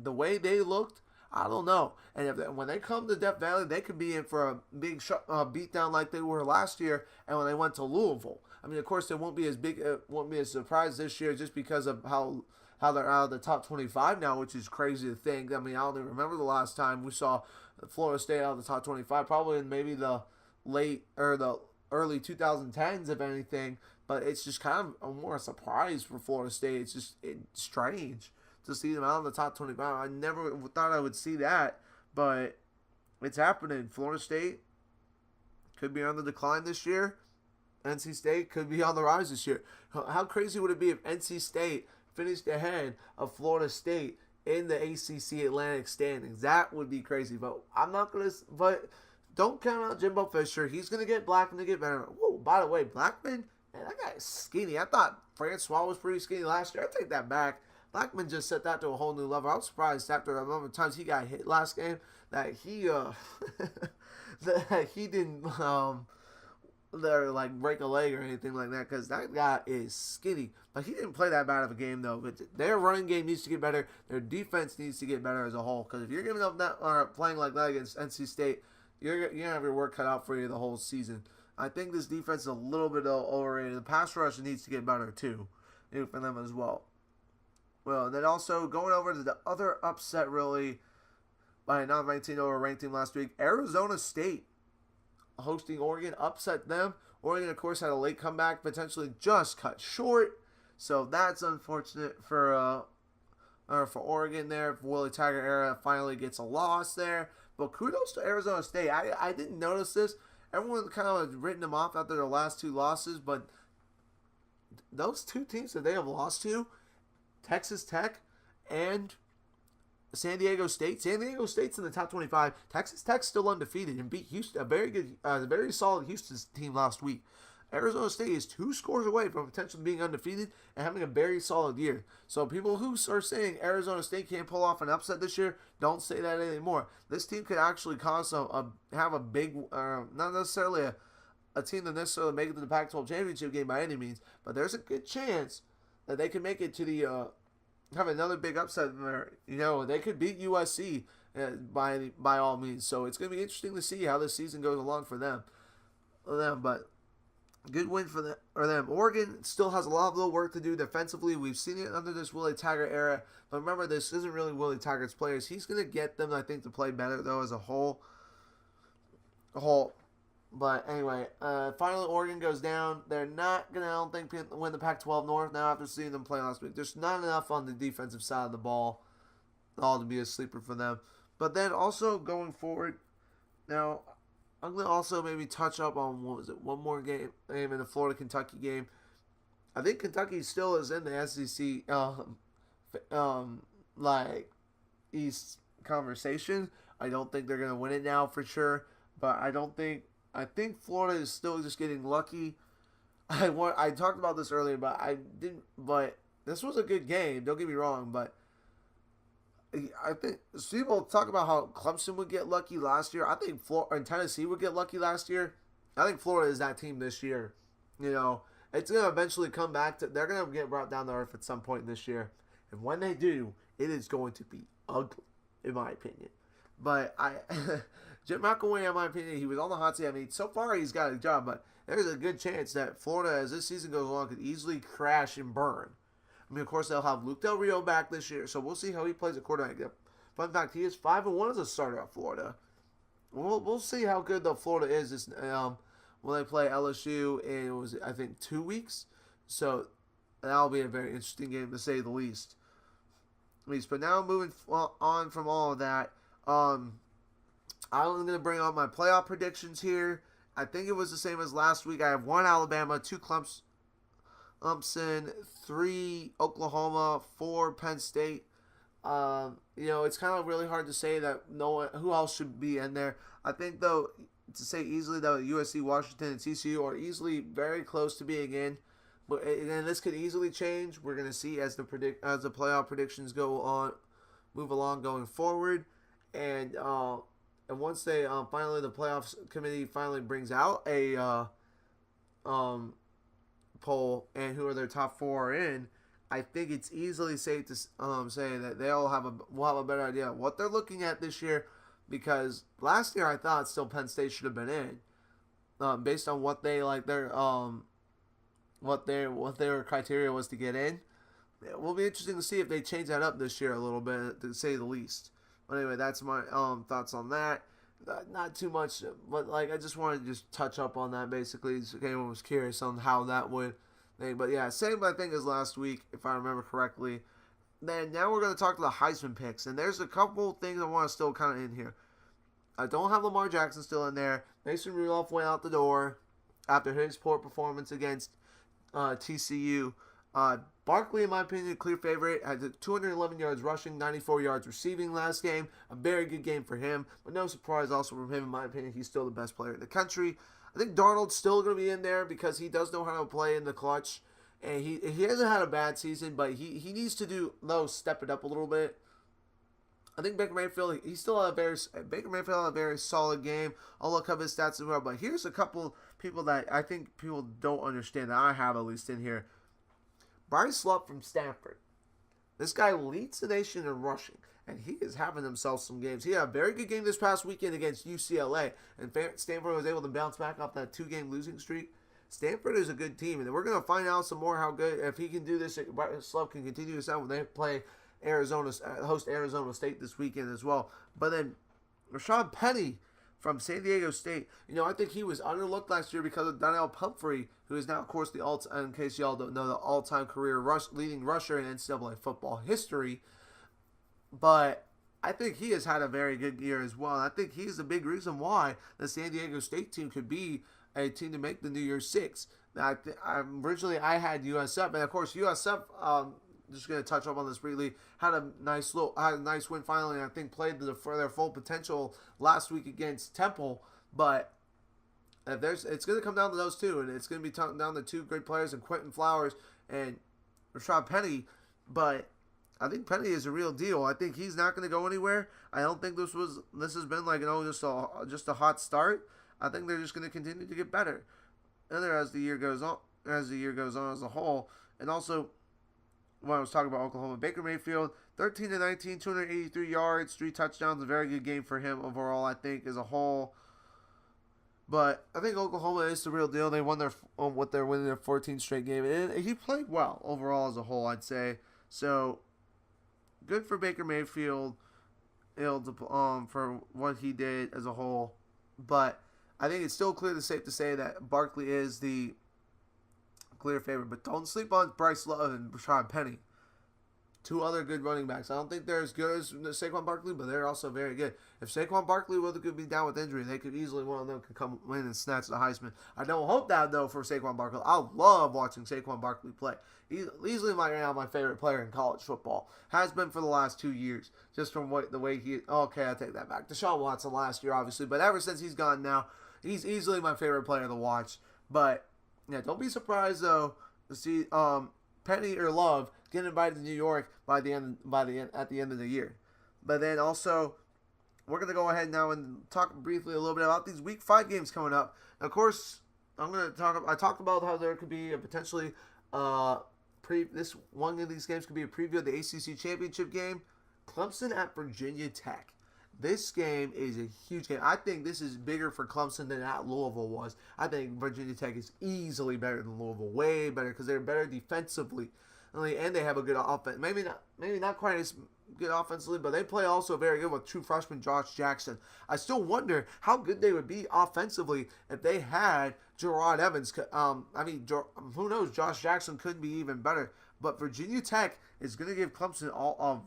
the way they looked, I don't know. And when they come to Death Valley, they could be in for a big beatdown like they were last year, and when they went to Louisville. Of course, it won't be as big, won't be a surprise this year just because of how they're out of the top 25 now, which is crazy to think. I don't even remember the last time we saw Florida State out of the top 25, probably in maybe the late or the early 2010s, if anything. But it's just kind of more a surprise for Florida State. It's strange to see them out of the top 25. I never thought I would see that, but it's happening. Florida State could be on the decline this year. NC State could be on the rise this year. How crazy would it be if NC State finished ahead of Florida State in the ACC Atlantic standings? That would be crazy. But But don't count out Jimbo Fisher. He's gonna get Blackman to get better. Whoa! By the way, Blackman, man, that guy is skinny. I thought Francois was pretty skinny last year. I take that back. Blackman just set that to a whole new level. I was surprised after the number of times he got hit last game that he that he didn't break a leg or anything like that, because that guy is skinny. But he didn't play that bad of a game though. But their running game needs to get better. Their defense needs to get better as a whole. Because if you're giving up that or playing like that against NC State, you're gonna have your work cut out for you the whole season. I think this defense is a little bit overrated. The pass rush needs to get better too, for them as well. Well, and then also going over to the other upset, really, by a non-ranked team over a ranked team last week, Arizona State hosting Oregon, upset them. Oregon, of course, had a late comeback, potentially just cut short. So that's unfortunate for Oregon there. Willie Taggart era finally gets a loss there. But kudos to Arizona State. I didn't notice this. Everyone kind of had written them off after their last two losses, but those two teams that they have lost to, Texas Tech and San Diego State. San Diego State's in the top 25. Texas Tech's still undefeated and beat Houston, a very solid Houston team last week. Arizona State is 2 scores away from potentially being undefeated and having a very solid year. So people who are saying Arizona State can't pull off an upset this year, don't say that anymore. This team could actually have a big, not necessarily a team that necessarily make it to the Pac-12 championship game by any means, but there's a good chance that they can make it to the have another big upset. They could beat USC by all means. So it's going to be interesting to see how this season goes along for them. But Good win for them. Oregon still has a lot of little work to do defensively. We've seen it under this Willie Taggart era. But remember, this isn't really Willie Taggart's players. He's going to get them, I think, to play better, though, as a whole. But anyway, finally Oregon goes down. They're not going to, I don't think, win the Pac-12 North now after seeing them play last week. There's not enough on the defensive side of the ball all to be a sleeper for them. But then also going forward, now I'm going to also maybe touch up on, one more game in the Florida-Kentucky game. I think Kentucky still is in the SEC, East conversation. I don't think they're going to win it now for sure. But I think Florida is still just getting lucky. I talked about this earlier, but I didn't. But this was a good game. Don't get me wrong, but I think people talk about how Clemson would get lucky last year. I think Florida and Tennessee would get lucky last year. I think Florida is that team this year. It's gonna eventually come back to. They're gonna get brought down to earth at some point this year, and when they do, it is going to be ugly, in my opinion. But Jim McElwain, in my opinion, he was on the hot seat. I mean, so far he's got a job, but there's a good chance that Florida, as this season goes along, could easily crash and burn. I mean, of course, they'll have Luke Del Rio back this year, so we'll see how he plays at quarterback. Fun fact, he is 5-1 as a starter at Florida. We'll see how good the Florida is when they play LSU in, I think, 2 weeks. So that'll be a very interesting game, to say the least. But now moving on from all of that, I'm going to bring on my playoff predictions here. I think it was the same as last week. I have 1 Alabama, 2 Clemson, 3 Oklahoma, 4 Penn State. It's kind of really hard to say that who else should be in there. I think, though, to say easily that USC, Washington, and TCU are easily very close to being in. And this could easily change. We're going to see as the playoff predictions move along going forward. And once they finally, the playoffs committee finally brings out a poll and who are their top 4 are in, I think it's easily safe to say that will have a better idea of what they're looking at this year, because last year I thought still Penn State should have been in, based on what they what their criteria was to get in. It will be interesting to see if they change that up this year a little bit, to say the least. But anyway, that's my thoughts on that. Not too much, but I just wanted to just touch up on that basically, so if anyone was curious on how that would thing. But yeah, same I think as last week, if I remember correctly. Then now we're going to talk to the Heisman picks, and there's a couple things I want to still kind of in here. I don't have Lamar Jackson still in there. Mason Rudolph went out the door after his poor performance against TCU. Barkley, in my opinion, clear favorite. Had 211 yards rushing, 94 yards receiving last game. A very good game for him. But no surprise also from him, in my opinion. He's still the best player in the country. I think Darnold's still going to be in there because he does know how to play in the clutch. And he hasn't had a bad season, but he needs to step it up a little bit. I think Baker Mayfield, Baker Mayfield had a very solid game. I'll look up his stats as well. But here's a couple people that I think people don't understand, that I have at least in here. Bryce Love from Stanford. This guy leads the nation in rushing, and he is having himself some games. He had a very good game this past weekend against UCLA, and Stanford was able to bounce back off that 2-game losing streak. Stanford is a good team, and we're going to find out some more how good, if he can do this, Bryce Love can continue this out when they play host Arizona State this weekend as well. But then Rashad Penny from San Diego State. I think he was underlooked last year because of Donnell Pumphrey, who is now, of course, in case y'all don't know, the all-time career leading rusher in NCAA football history. But I think he has had a very good year as well. And I think he's the big reason why the San Diego State team could be a team to make the New Year's Six. Now, originally I had USF, and of course USF. Just going to touch up on this briefly. Had a nice win finally, and I think played for their full potential last week against Temple. But it's going to come down to those two, and it's going to be down to 2 great players, and Quentin Flowers and Rashad Penny. But I think Penny is a real deal. I think he's not going to go anywhere. I don't think this has been just a hot start. I think they're just going to continue to get better, and as the year goes on as a whole, and also. When I was talking about Oklahoma, Baker Mayfield, 13-19, 283 yards, 3 touchdowns, a very good game for him overall, I think, as a whole. But I think Oklahoma is the real deal. They won they're winning their 14th straight game, and he played well overall as a whole, I'd say. So good for Baker Mayfield, for what he did as a whole. But I think it's still safe to say that Barkley is the clear favorite. But don't sleep on Bryce Love and Rashad Penny. Two other good running backs. I don't think they're as good as Saquon Barkley, but they're also very good. If Saquon Barkley could be down with injury, they could easily, one of them could come in and snatch the Heisman. I don't hope that, though, for Saquon Barkley. I love watching Saquon Barkley play. He's easily my favorite player in college football. Has been for the last 2 years, just from the way he... Okay, I take that back. Deshaun Watson last year, obviously, but ever since he's gone now, he's easily my favorite player to watch. But, yeah, don't be surprised, though, to see Penny or Love get invited to New York at the end of the year. But then also, we're gonna go ahead now and talk briefly a little bit about these Week 5 games coming up. Of course, I talked about how there could be a potentially this one of these games could be a preview of the ACC championship game, Clemson at Virginia Tech. This game is a huge game. I think this is bigger for Clemson than at Louisville was. I think Virginia Tech is easily better than Louisville, way better, because they're better defensively, and they have a good offense. Maybe not quite as good offensively, but they play also very good with true freshman Josh Jackson. I still wonder how good they would be offensively if they had Gerard Evans. Who knows? Josh Jackson could be even better. But Virginia Tech is going to give Clemson all of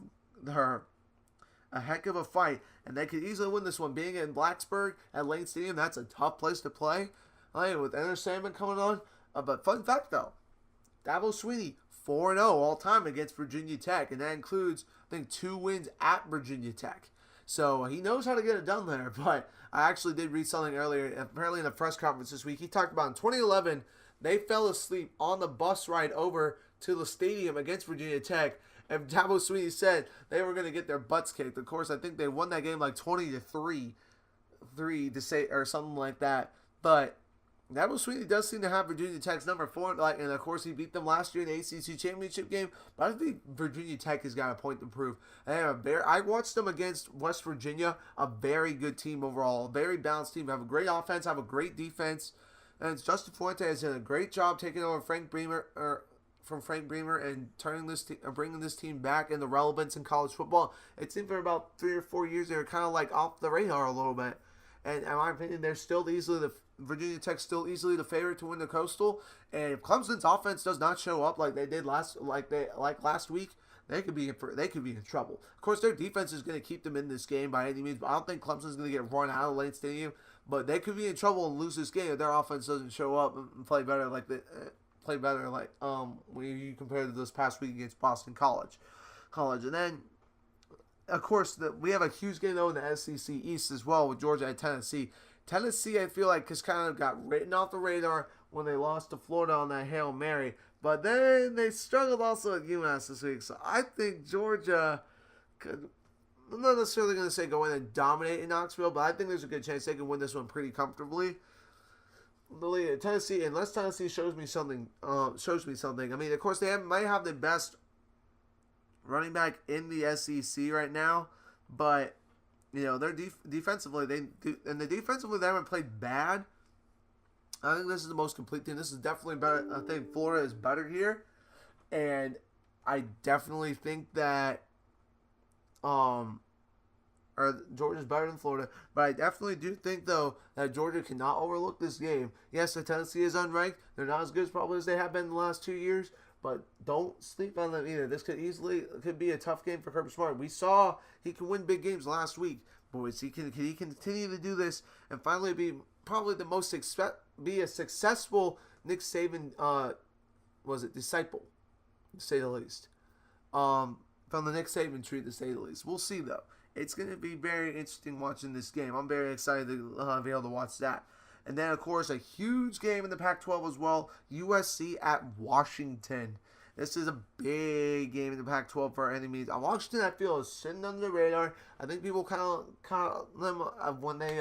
a heck of a fight, and they could easily win this one. Being in Blacksburg at Lane Stadium, that's a tough place to play. With Enter Sandman coming on. But fun fact, though, Dabo Swinney, 4-0 all-time against Virginia Tech, and that includes, I think, 2 wins at Virginia Tech. So he knows how to get it done there, but I actually did read something earlier, apparently in a press conference this week. He talked about in 2011, they fell asleep on the bus ride over to the stadium against Virginia Tech, and Dabo Swinney said they were going to get their butts kicked. Of course, I think they won that game like 20-3 to say, or something like that. But Dabo Swinney does seem to have Virginia Tech's number 4, and of course he beat them last year in the ACC championship game. But I think Virginia Tech has got a point to prove. I watched them against West Virginia, a very good team overall, a very balanced team. They have a great offense, have a great defense, and Justin Fuente has done a great job taking over Frank Bremer and bringing this team back into relevance in college football. It seemed for about 3 or 4 years they were kind of like off the radar a little bit. And in my opinion, they're still Virginia Tech's still easily the favorite to win the Coastal. And if Clemson's offense does not show up like they did last week, they could be in trouble. Of course, their defense is going to keep them in this game by any means. But I don't think Clemson's going to get run out of Lane Stadium. But they could be in trouble and lose this game if their offense doesn't show up and play better when you compare to this past week against Boston College. And then, of course, we have a huge game though in the SEC East as well with Georgia and Tennessee. Tennessee, I feel like, has kind of got written off the radar when they lost to Florida on that Hail Mary. But then they struggled also at UMass this week. So I think Georgia could, I'm not necessarily going to say go in and dominate in Knoxville, but I think there's a good chance they can win this one pretty comfortably. Tennessee, unless Tennessee shows me something. I mean, of course, might have the best running back in the SEC right now, but they're defensively they haven't played bad. I think this is the most complete team. This is definitely better. I think Florida is better here, and I definitely think that Georgia's better than Florida, but I definitely do think, though, that Georgia cannot overlook this game. Yes, the Tennessee is unranked. They're not as good probably as they have been in the last 2 years, but don't sleep on them either. This could be a tough game for Kirby Smart. We saw he can win big games last week. Boys, can he continue to do this and finally be probably be a successful Nick Saban disciple, to say the least. From the Nick Saban tree, to say the least. We'll see, though. It's going to be very interesting watching this game. I'm very excited to be able to watch that. And then, of course, a huge game in the Pac-12 as well. USC at Washington. This is a big game in the Pac-12 for any means. Washington, I feel, is sitting under the radar. I think people kind of when they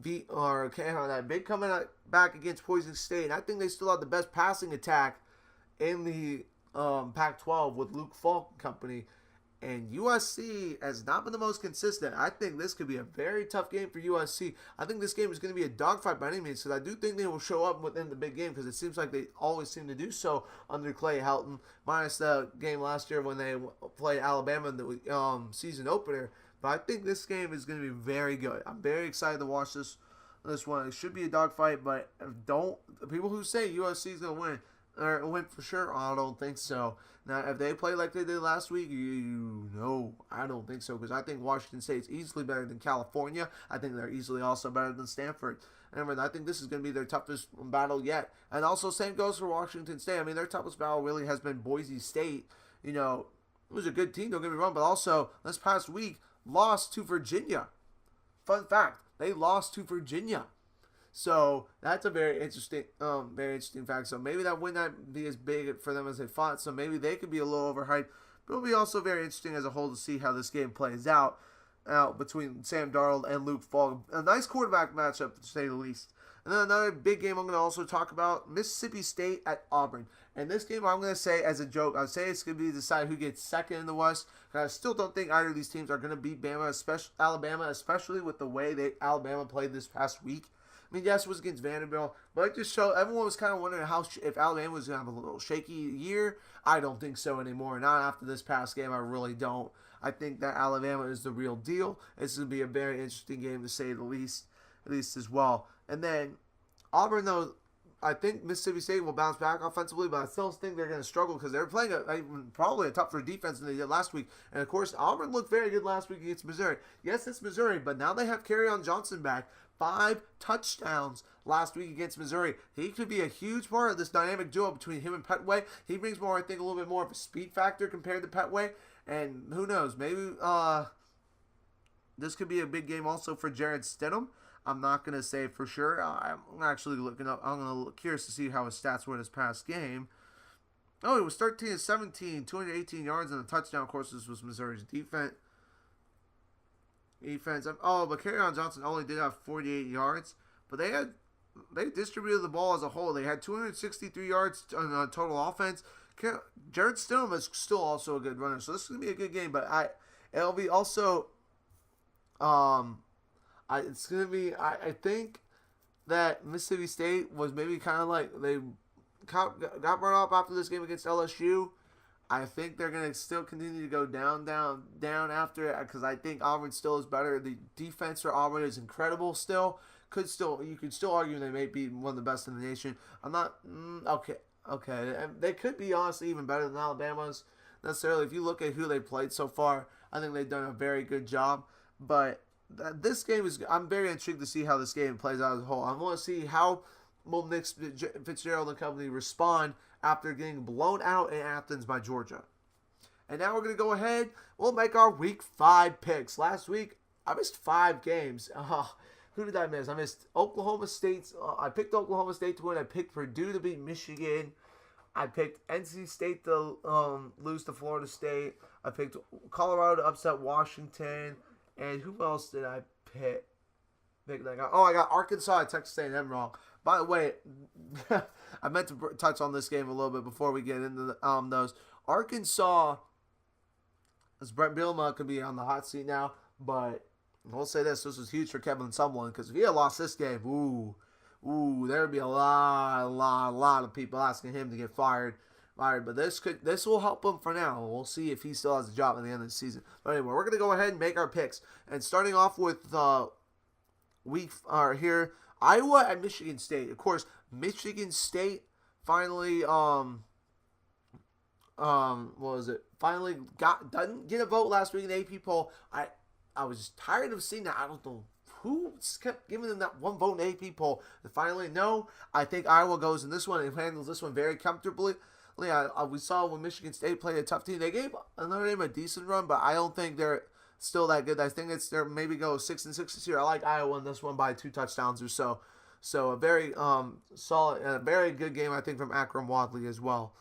beat or that big coming back against Boise State. And I think they still have the best passing attack in the Pac-12 with Luke Falk and company. And USC has not been the most consistent. I think this could be a very tough game for USC. I think this game is going to be a dogfight by any means, because I do think they will show up within the big game, because it seems like they always seem to do so under Clay Helton, minus the game last year when they played Alabama in the season opener. But I think this game is going to be very good. I'm very excited to watch this one. It should be a dogfight, but people who say USC is going to win, or win for sure, I don't think so. Now, if they play like they did last week, I don't think so, because I think Washington State's easily better than California. I think they're easily also better than Stanford. And I think this is going to be their toughest battle yet. And also, same goes for Washington State. I mean, their toughest battle really has been Boise State. It was a good team, don't get me wrong, but also, this past week, lost to Virginia. Fun fact, they lost to Virginia. So that's a very interesting fact. So maybe that would not be as big for them as they thought. So maybe they could be a little overhyped. But it'll be also very interesting as a whole to see how this game plays out between Sam Darnold and Luke Falk. A nice quarterback matchup, to say the least. And then another big game I'm going to also talk about, Mississippi State at Auburn. And this game, I'm going to say as a joke, I'll say it's going to be decided who gets second in the West. I still don't think either of these teams are going to beat Alabama, especially with the way Alabama played this past week. I mean, yes, it was against Vanderbilt, but it just showed everyone was kind of wondering if Alabama was going to have a little shaky year. I don't think so anymore. Not after this past game. I really don't. I think that Alabama is the real deal. It's going to be a very interesting game, to say the least, as well. And then Auburn, though, I think Mississippi State will bounce back offensively, but I still think they're going to struggle because they're playing probably a tougher defense than they did last week. And, of course, Auburn looked very good last week against Missouri. Yes, it's Missouri, but now they have Kerryon Johnson back. 5 touchdowns last week against Missouri. He could be a huge part of this dynamic duo between him and Petway. He brings more, I think, a little bit more of a speed factor compared to Petway. And who knows, maybe this could be a big game also for Jared Stidham. I'm not going to say for sure. I'm actually looking up. I'm going to look curious to see how his stats were this past game. Oh, it was 13-17, 218 yards and a touchdown. Of course, this was Missouri's defense. But Kerryon Johnson only did have 48 yards. But they distributed the ball as a whole. They had 263 yards on total offense. Jared Stidham is still also a good runner. So this is going to be a good game. But it'll be also... it's going to be... I think that Mississippi State was maybe kind of like... They got run up after this game against LSU. I think they're going to still continue to go down after it, because I think Auburn still is better. The defense for Auburn is incredible still. You could still argue they may be one of the best in the nation. I'm not... Okay. They could be, honestly, even better than Alabama's. Necessarily, if you look at who they played so far, I think they've done a very good job. But this game is... I'm very intrigued to see how this game plays out as a whole. I want to see how will Nick Fitzgerald and company respond after getting blown out in Athens by Georgia. And now we're going to go ahead. We'll make our Week 5 picks. Last week, I missed 5 games. Who did I miss? I missed Oklahoma State. I picked Oklahoma State to win. I picked Purdue to beat Michigan. I picked NC State to lose to Florida State. I picked Colorado to upset Washington. And who else did I pick? I got Arkansas and Texas A&M wrong. By the way, I meant to touch on this game a little bit before we get into those. Arkansas, as Brett Bielema could be on the hot seat now, but we'll say this was huge for Kevin Sumlin, because if he had lost this game, there would be a lot of people asking him to get fired. But this will help him for now. We'll see if he still has a job at the end of the season. But anyway, we're going to go ahead and make our picks. And starting off with here, Iowa at Michigan State. Of course, Michigan State finally finally didn't get a vote last week in the AP poll. I was just tired of seeing that. I don't know who kept giving them that one vote in the AP poll. And finally, no. I think Iowa goes in this one and handles this one very comfortably. We saw when Michigan State played a tough team, they gave another team a decent run, but I don't think they're still that good. I think they're maybe go 6-6 this year. I like Iowa in this one by 2 touchdowns or so. So a very solid and a very good game, I think, from Akram Wadley as well.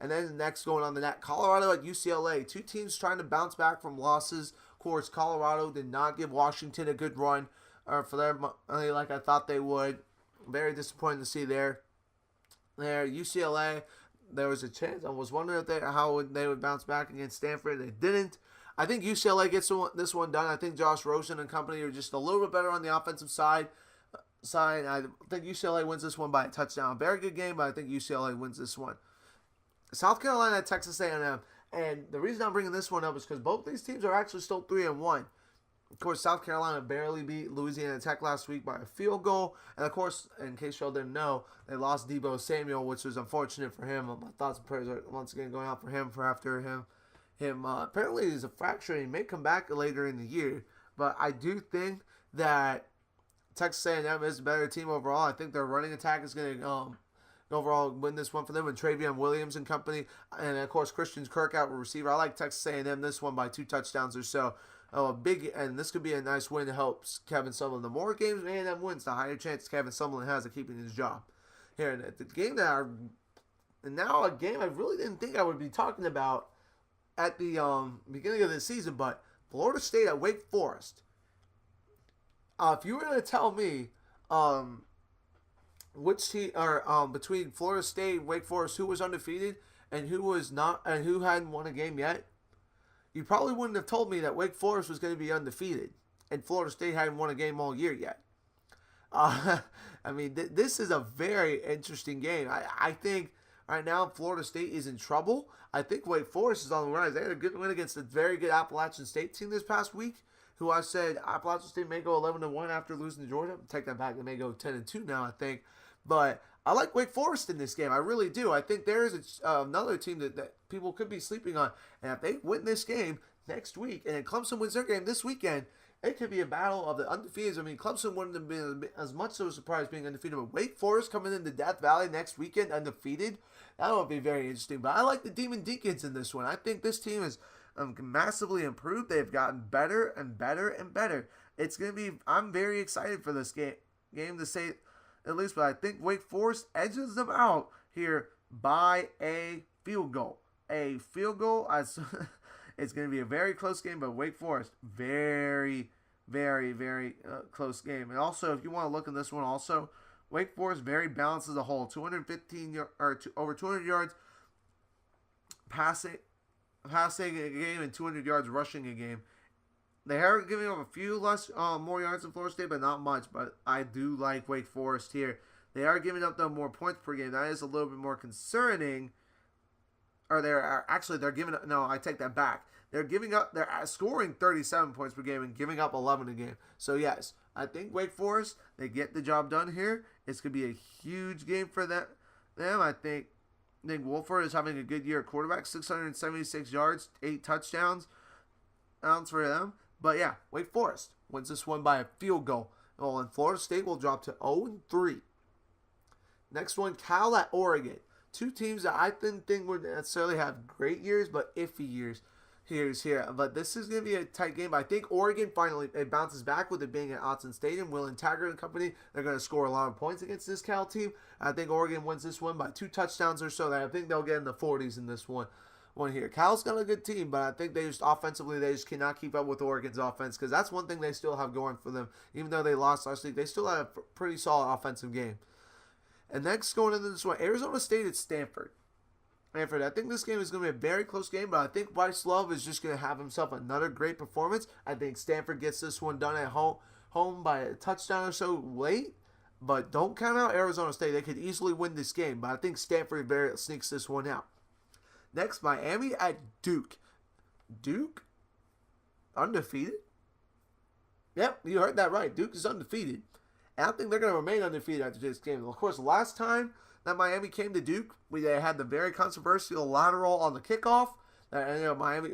And then next going on the net, Colorado at UCLA. 2 teams trying to bounce back from losses. Of course, Colorado did not give Washington a good run for their money like I thought they would. Very disappointing to see there. UCLA, there was a chance. I was wondering how they would bounce back against Stanford. They didn't. I think UCLA gets this one done. I think Josh Rosen and company are just a little bit better on the offensive side. I think UCLA wins this one by a touchdown. Very good game, but I think UCLA wins this one. South Carolina at Texas A&M. And the reason I'm bringing this one up is because both these teams are actually still 3-1. Of course, South Carolina barely beat Louisiana Tech last week by a field goal. And of course, in case y'all didn't know, they lost Deebo Samuel, which was unfortunate for him. My thoughts and prayers are once again going out for him after him. Apparently, he's a fracture. He may come back later in the year. But I do think that Texas A&M is a better team overall. I think their running attack is going to overall win this one for them with Travion Williams and company. And, of course, Christian Kirk out receiver. I like Texas A&M this one by 2 touchdowns or so. And this could be a nice win to help Kevin Sumlin. The more games A&M wins, the higher chance Kevin Sumlin has of keeping his job. Here, and the game a game I really didn't think I would be talking about at the beginning of the season, but Florida State at Wake Forest. If you were going to tell me which team or between Florida State and Wake Forest who was undefeated and who was not and who hadn't won a game yet, you probably wouldn't have told me that Wake Forest was going to be undefeated and Florida State hadn't won a game all year yet. I mean, this is a very interesting game. I think right now Florida State is in trouble. I think Wake Forest is on the rise. They had a good win against a very good Appalachian State team this past week, who I said Appalachian State may go 11-1 after losing to Georgia. Take that back. They may go 10-2 now, I think. But I like Wake Forest in this game. I really do. I think there is another team that people could be sleeping on. And if they win this game next week, and then Clemson wins their game this weekend, it could be a battle of the undefeated. I mean, Clemson wouldn't have been as much of a surprise being undefeated. But Wake Forest coming into Death Valley next weekend undefeated, that would be very interesting. But I like the Demon Deacons in this one. I think this team is massively improved. They've gotten better and better and better. It's going to be, I'm very excited for this game to say at least, but I think Wake Forest edges them out here by a field goal. A field goal, it's going to be a very close game, but Wake Forest, very, very, very close game. And also, if you want to look at this one also, Wake Forest very balanced as a whole. 215 or over 200 yards passing a game and 200 yards rushing a game. They are giving up a few more yards than Florida State, but not much. But I do like Wake Forest here. They are giving up, though, more points per game. That is a little bit more concerning. Or they're giving up. No, I take that back. They're scoring 37 points per game and giving up 11 a game. So, yes, I think Wake Forest, they get the job done here. It's going to be a huge game for them. I think Wolford is having a good year at quarterback. 676 yards, 8 touchdowns for them. But yeah, Wake Forest wins this one by a field goal. Well, and Florida State will drop to 0-3. Next one, Cal at Oregon. Two teams that I didn't think would necessarily have great years, but iffy years. Here. But this is going to be a tight game. I think Oregon finally bounces back with it being at Autzen Stadium. Will Taggart and company, they're going to score a lot of points against this Cal team. I think Oregon wins this one by 2 touchdowns or so. I think they'll get in the 40s in this one here. Cal's got a good team, but I think they just offensively, they just cannot keep up with Oregon's offense, because that's one thing they still have going for them. Even though they lost last week, they still had a pretty solid offensive game. And next, going into this one, Arizona State at Stanford. I think this game is going to be a very close game, but I think Bryce Love is just going to have himself another great performance. I think Stanford gets this one done at home by a touchdown or so late, but don't count out Arizona State. They could easily win this game, but I think Stanford sneaks this one out. Next, Miami at Duke. Duke? Undefeated? Yep, you heard that right. Duke is undefeated. And I think they're going to remain undefeated after this game. Of course, last time that Miami came to Duke, they had the very controversial lateral on the kickoff. Miami,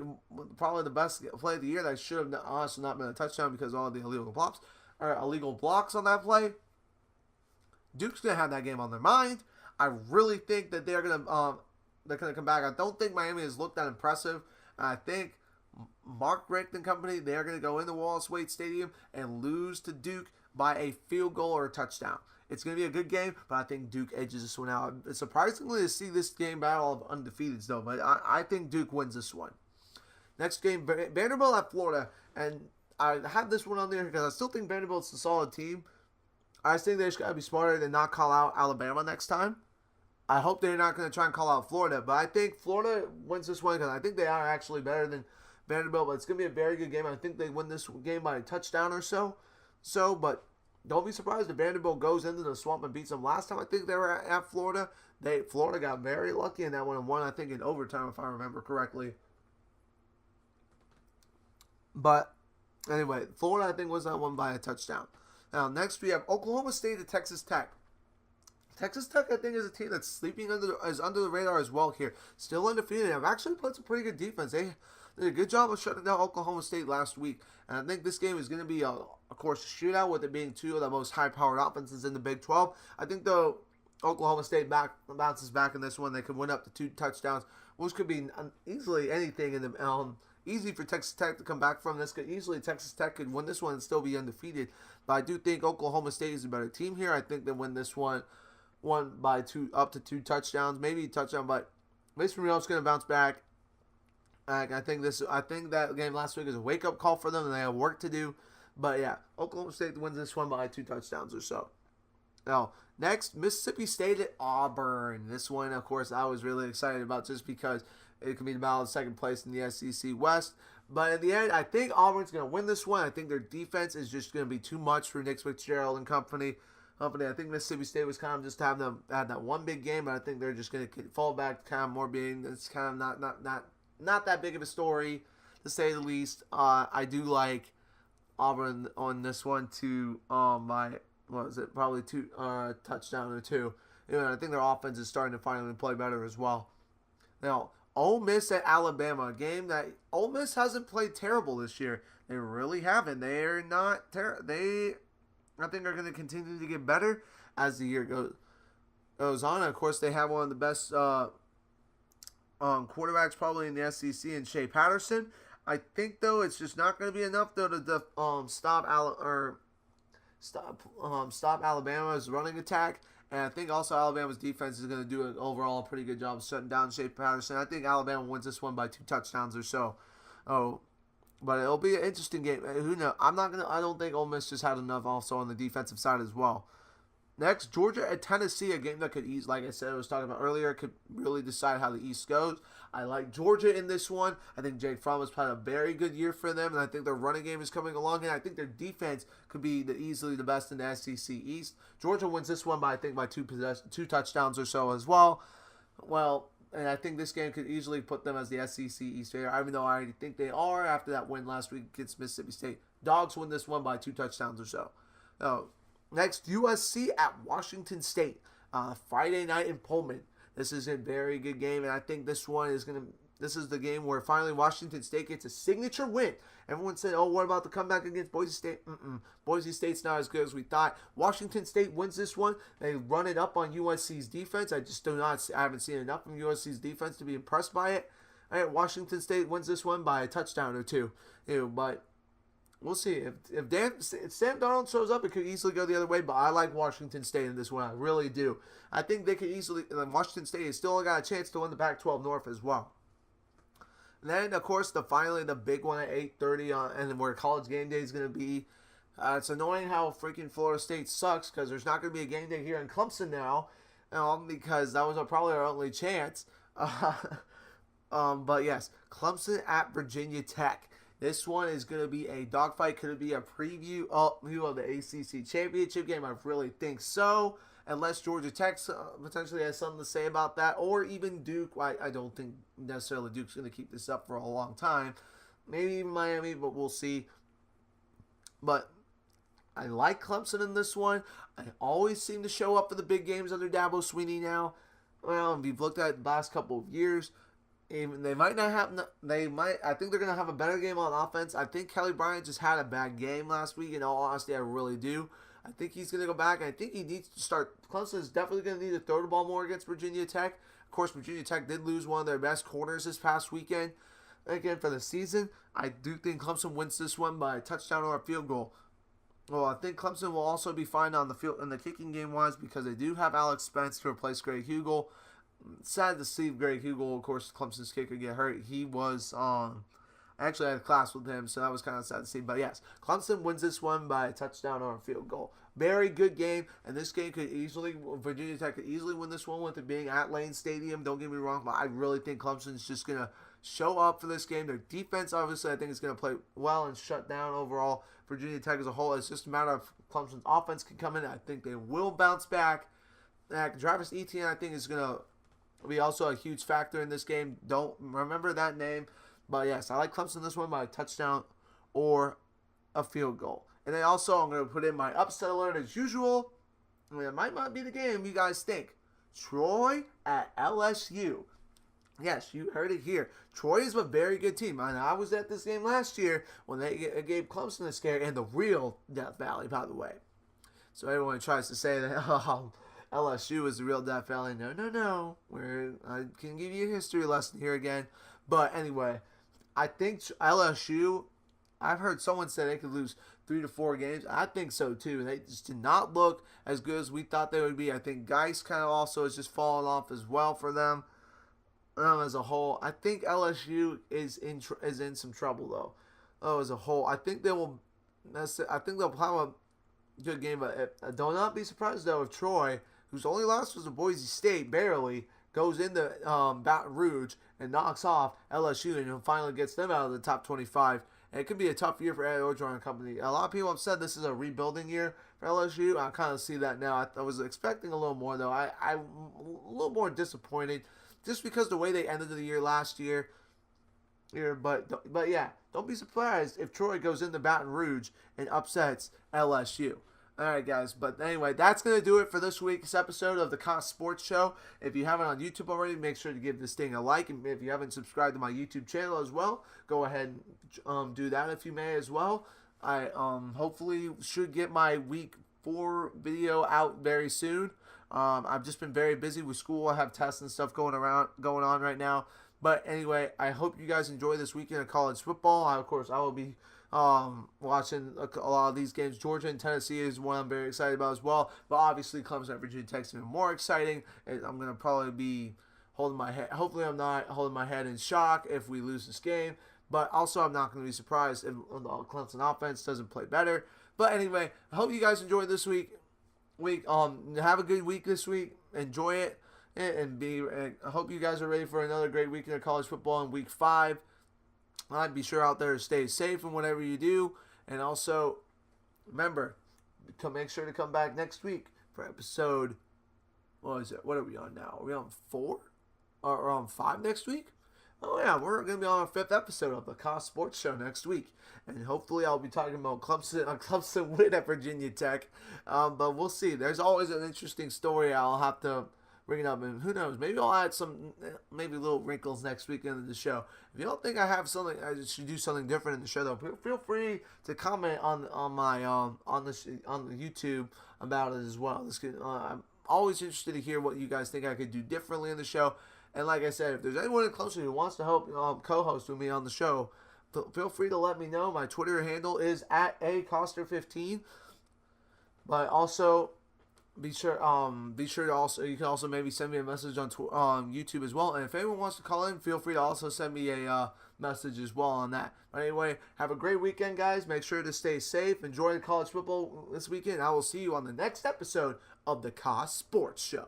probably the best play of the year. That should have honestly not been a touchdown because of all the illegal blocks on that play. Duke's going to have that game on their mind. I really think that they're going to come back. I don't think Miami has looked that impressive. I think Mark Richt and company, they're going to go into Wallace Wade Stadium and lose to Duke by a field goal or a touchdown. It's going to be a good game, but I think Duke edges this one out. It's surprisingly to see this game battle of undefeateds, though, but I think Duke wins this one. Next game, Vanderbilt at Florida, and I have this one on there because I still think Vanderbilt's a solid team. I just think they just got to be smarter than not call out Alabama next time. I hope they're not going to try and call out Florida, but I think Florida wins this one because I think they are actually better than Vanderbilt, but it's going to be a very good game. I think they win this game by a touchdown or so. But don't be surprised if Vanderbilt goes into the swamp and beats them. Last time I think they were at Florida, Florida got very lucky in that one and won, I think, in overtime, if I remember correctly. But anyway, Florida, I think, was that one by a touchdown. Now, next we have Oklahoma State at Texas Tech. Texas Tech, I think, is a team that's sleeping under the radar as well here. Still undefeated. I've actually played some pretty good defense. They did a good job of shutting down Oklahoma State last week. And I think this game is going to be, of course, a shootout, with it being two of the most high-powered offenses in the Big 12. I think, though, Oklahoma State bounces back in this one. They could win up to 2 touchdowns, which could be easily anything in the easy for Texas Tech to come back from. This could easily, Texas Tech could win this one and still be undefeated. But I do think Oklahoma State is a better team here. I think they win this one by up to 2 touchdowns, maybe a touchdown. But Mason Rudolph's going to bounce back. I think that game last week is a wake up call for them, and they have work to do. But yeah, Oklahoma State wins this one by 2 touchdowns or so. Now, next, Mississippi State at Auburn. This one, of course, I was really excited about just because it could be the battle of second place in the SEC West. But in the end, I think Auburn's going to win this one. I think their defense is just going to be too much for Nick Fitzgerald and company. I think Mississippi State was kind of just had that one big game, but I think they're just going to fall back to kind of more being, it's kind of not that big of a story, to say the least. I do like Auburn on this one to probably 2 touchdown or 2. I think their offense is starting to finally play better as well. Now, Ole Miss at Alabama, a game that Ole Miss hasn't played terrible this year. They really haven't. They're not I think are going to continue to get better as the year goes on. Of course, they have one of the best quarterbacks probably in the SEC in Shea Patterson. I think, though, it's just not going to be enough, though, to stop Alabama's running attack. And I think also Alabama's defense is going to do an overall pretty good job of shutting down Shea Patterson. I think Alabama wins this one by 2 touchdowns or so. But it'll be an interesting game. Who knows? I don't think Ole Miss just had enough also on the defensive side as well. Next, Georgia at Tennessee, a game that could like I said, I was talking about earlier, could really decide how the East goes. I like Georgia in this one. I think Jake Fromm has had a very good year for them, and I think their running game is coming along, and I think their defense could be easily the best in the SEC East. Georgia wins this one by 2 touchdowns or so as well. And I think this game could easily put them as the SEC East favorite, even though I already think they are after that win last week against Mississippi State. Dogs win this one by 2 touchdowns or so. Next, USC at Washington State. Friday night in Pullman. This is a very good game, and I think this is the game where finally Washington State gets a signature win. Everyone said, oh, what about the comeback against Boise State? Boise State's not as good as we thought. Washington State wins this one. They run it up on USC's defense. I haven't seen enough from USC's defense to be impressed by it. Washington State wins this one by a touchdown or 2. But we'll see. If Sam Darnold shows up, it could easily go the other way, but I like Washington State in this one. I really do. I think they could easily, Washington State has still got a chance to win the Pac-12 North as well. And then, of course, finally the big one at 8:30, and where College Game Day is going to be. It's annoying how freaking Florida State sucks, because there's not going to be a game day here in Clemson now, because that was probably our only chance. But yes, Clemson at Virginia Tech. This one is going to be a dogfight. Could it be a preview of the ACC championship game? I really think so. Unless Georgia Tech potentially has something to say about that. Or even Duke. I don't think necessarily Duke's going to keep this up for a long time. Maybe even Miami, but we'll see. But I like Clemson in this one. I always seem to show up for the big games under Dabo Swinney now. Well, if you've looked at the last couple of years, they might not have. I think they're going to have a better game on offense. I think Kelly Bryant just had a bad game last week. In all honesty, I really do. I think he's going to go back. I think he needs to start. Clemson is definitely going to need to throw the ball more against Virginia Tech. Of course, Virginia Tech did lose one of their best corners this past weekend. Again, for the season, I do think Clemson wins this one by a touchdown or a field goal. Well, I think Clemson will also be fine on the field in the kicking game wise, because they do have Alex Spence to replace Greg Hugel. Sad to see Greg Hugel, of course, Clemson's kicker, get hurt. He was I actually had a class with him, so that was kind of sad to see. But yes, Clemson wins this one by a touchdown or a field goal. Very good game, and this game Virginia Tech could easily win this one with it being at Lane Stadium. Don't get me wrong, but I really think Clemson's just going to show up for this game. Their defense, obviously, I think is going to play well and shut down overall Virginia Tech as a whole. It's just a matter of Clemson's offense can come in. I think they will bounce back. Travis Etienne, I think, is going to be also a huge factor in this game. Don't remember that name. But yes, I like Clemson this one by a touchdown or a field goal. And then also, I'm going to put in my upset alert as usual. It might not be the game you guys think. Troy at LSU. Yes, you heard it here. Troy is a very good team. And I was at this game last year when they gave Clemson a scare in the real Death Valley, by the way. So everyone tries to say that LSU is the real Death Valley. No. I can give you a history lesson here again. But anyway, I think LSU, I've heard someone say they could lose 3 to 4 games. I think so too. They just did not look as good as we thought they would be. I think Geis kind of also is just falling off as well for them as a whole. I think LSU is in some trouble though. As a whole, I think they will. I think they'll have a good game. But do not be surprised though if Troy, whose only loss was to Boise State, barely goes into Baton Rouge and knocks off LSU and finally gets them out of the top 25. And it could be a tough year for Ed Orgeron and company. A lot of people have said this is a rebuilding year for LSU. I kind of see that now. I was expecting a little more, though. I'm a little more disappointed just because the way they ended the year last year. But yeah, don't be surprised if Troy goes into Baton Rouge and upsets LSU. All right, guys. But anyway, that's going to do it for this week's episode of the Cost Sports Show. If you haven't on YouTube already, make sure to give this thing a like. And if you haven't subscribed to my YouTube channel as well, go ahead and do that if you may as well. I hopefully should get my week 4 video out very soon. I've just been very busy with school. I have tests and stuff going on right now. But anyway, I hope you guys enjoy this weekend of college football. Of course, I will be watching a lot of these games. Georgia and Tennessee is one I'm very excited about as well. But obviously, Clemson and Virginia Tech is even more exciting. And I'm going to probably be holding my head. Hopefully, I'm not holding my head in shock if we lose this game. But also, I'm not going to be surprised if the Clemson offense doesn't play better. But anyway, I hope you guys enjoyed this week. Have a good week this week. Enjoy it. And I hope you guys are ready for another great weekend of college football in week 5. Be sure out there to stay safe in whatever you do. And also, remember, make sure to come back next week for episode, what is it? What are we on now? Are we on 4? Or on 5 next week? Oh yeah, we're going to be on our 5th episode of the Cost Sports Show next week. And hopefully I'll be talking about Clemson win at Virginia Tech. But we'll see. There's always an interesting story I'll have to bring it up, and who knows, maybe I'll add some little wrinkles next week into the show. If you don't think I have something, I should do something different in the show, though, feel free to comment on my on the YouTube about it as well. I'm always interested to hear what you guys think I could do differently in the show. And like I said, if there's anyone in Clemson who wants to help co-host with me on the show, feel free to let me know. My Twitter handle is @acoster15. But also, be sure to also, you can also maybe send me a message on YouTube as well. And if anyone wants to call in, feel free to also send me a message as well on that. But anyway, have a great weekend, guys. Make sure to stay safe. Enjoy the college football this weekend. I will see you on the next episode of the Cost Sports Show.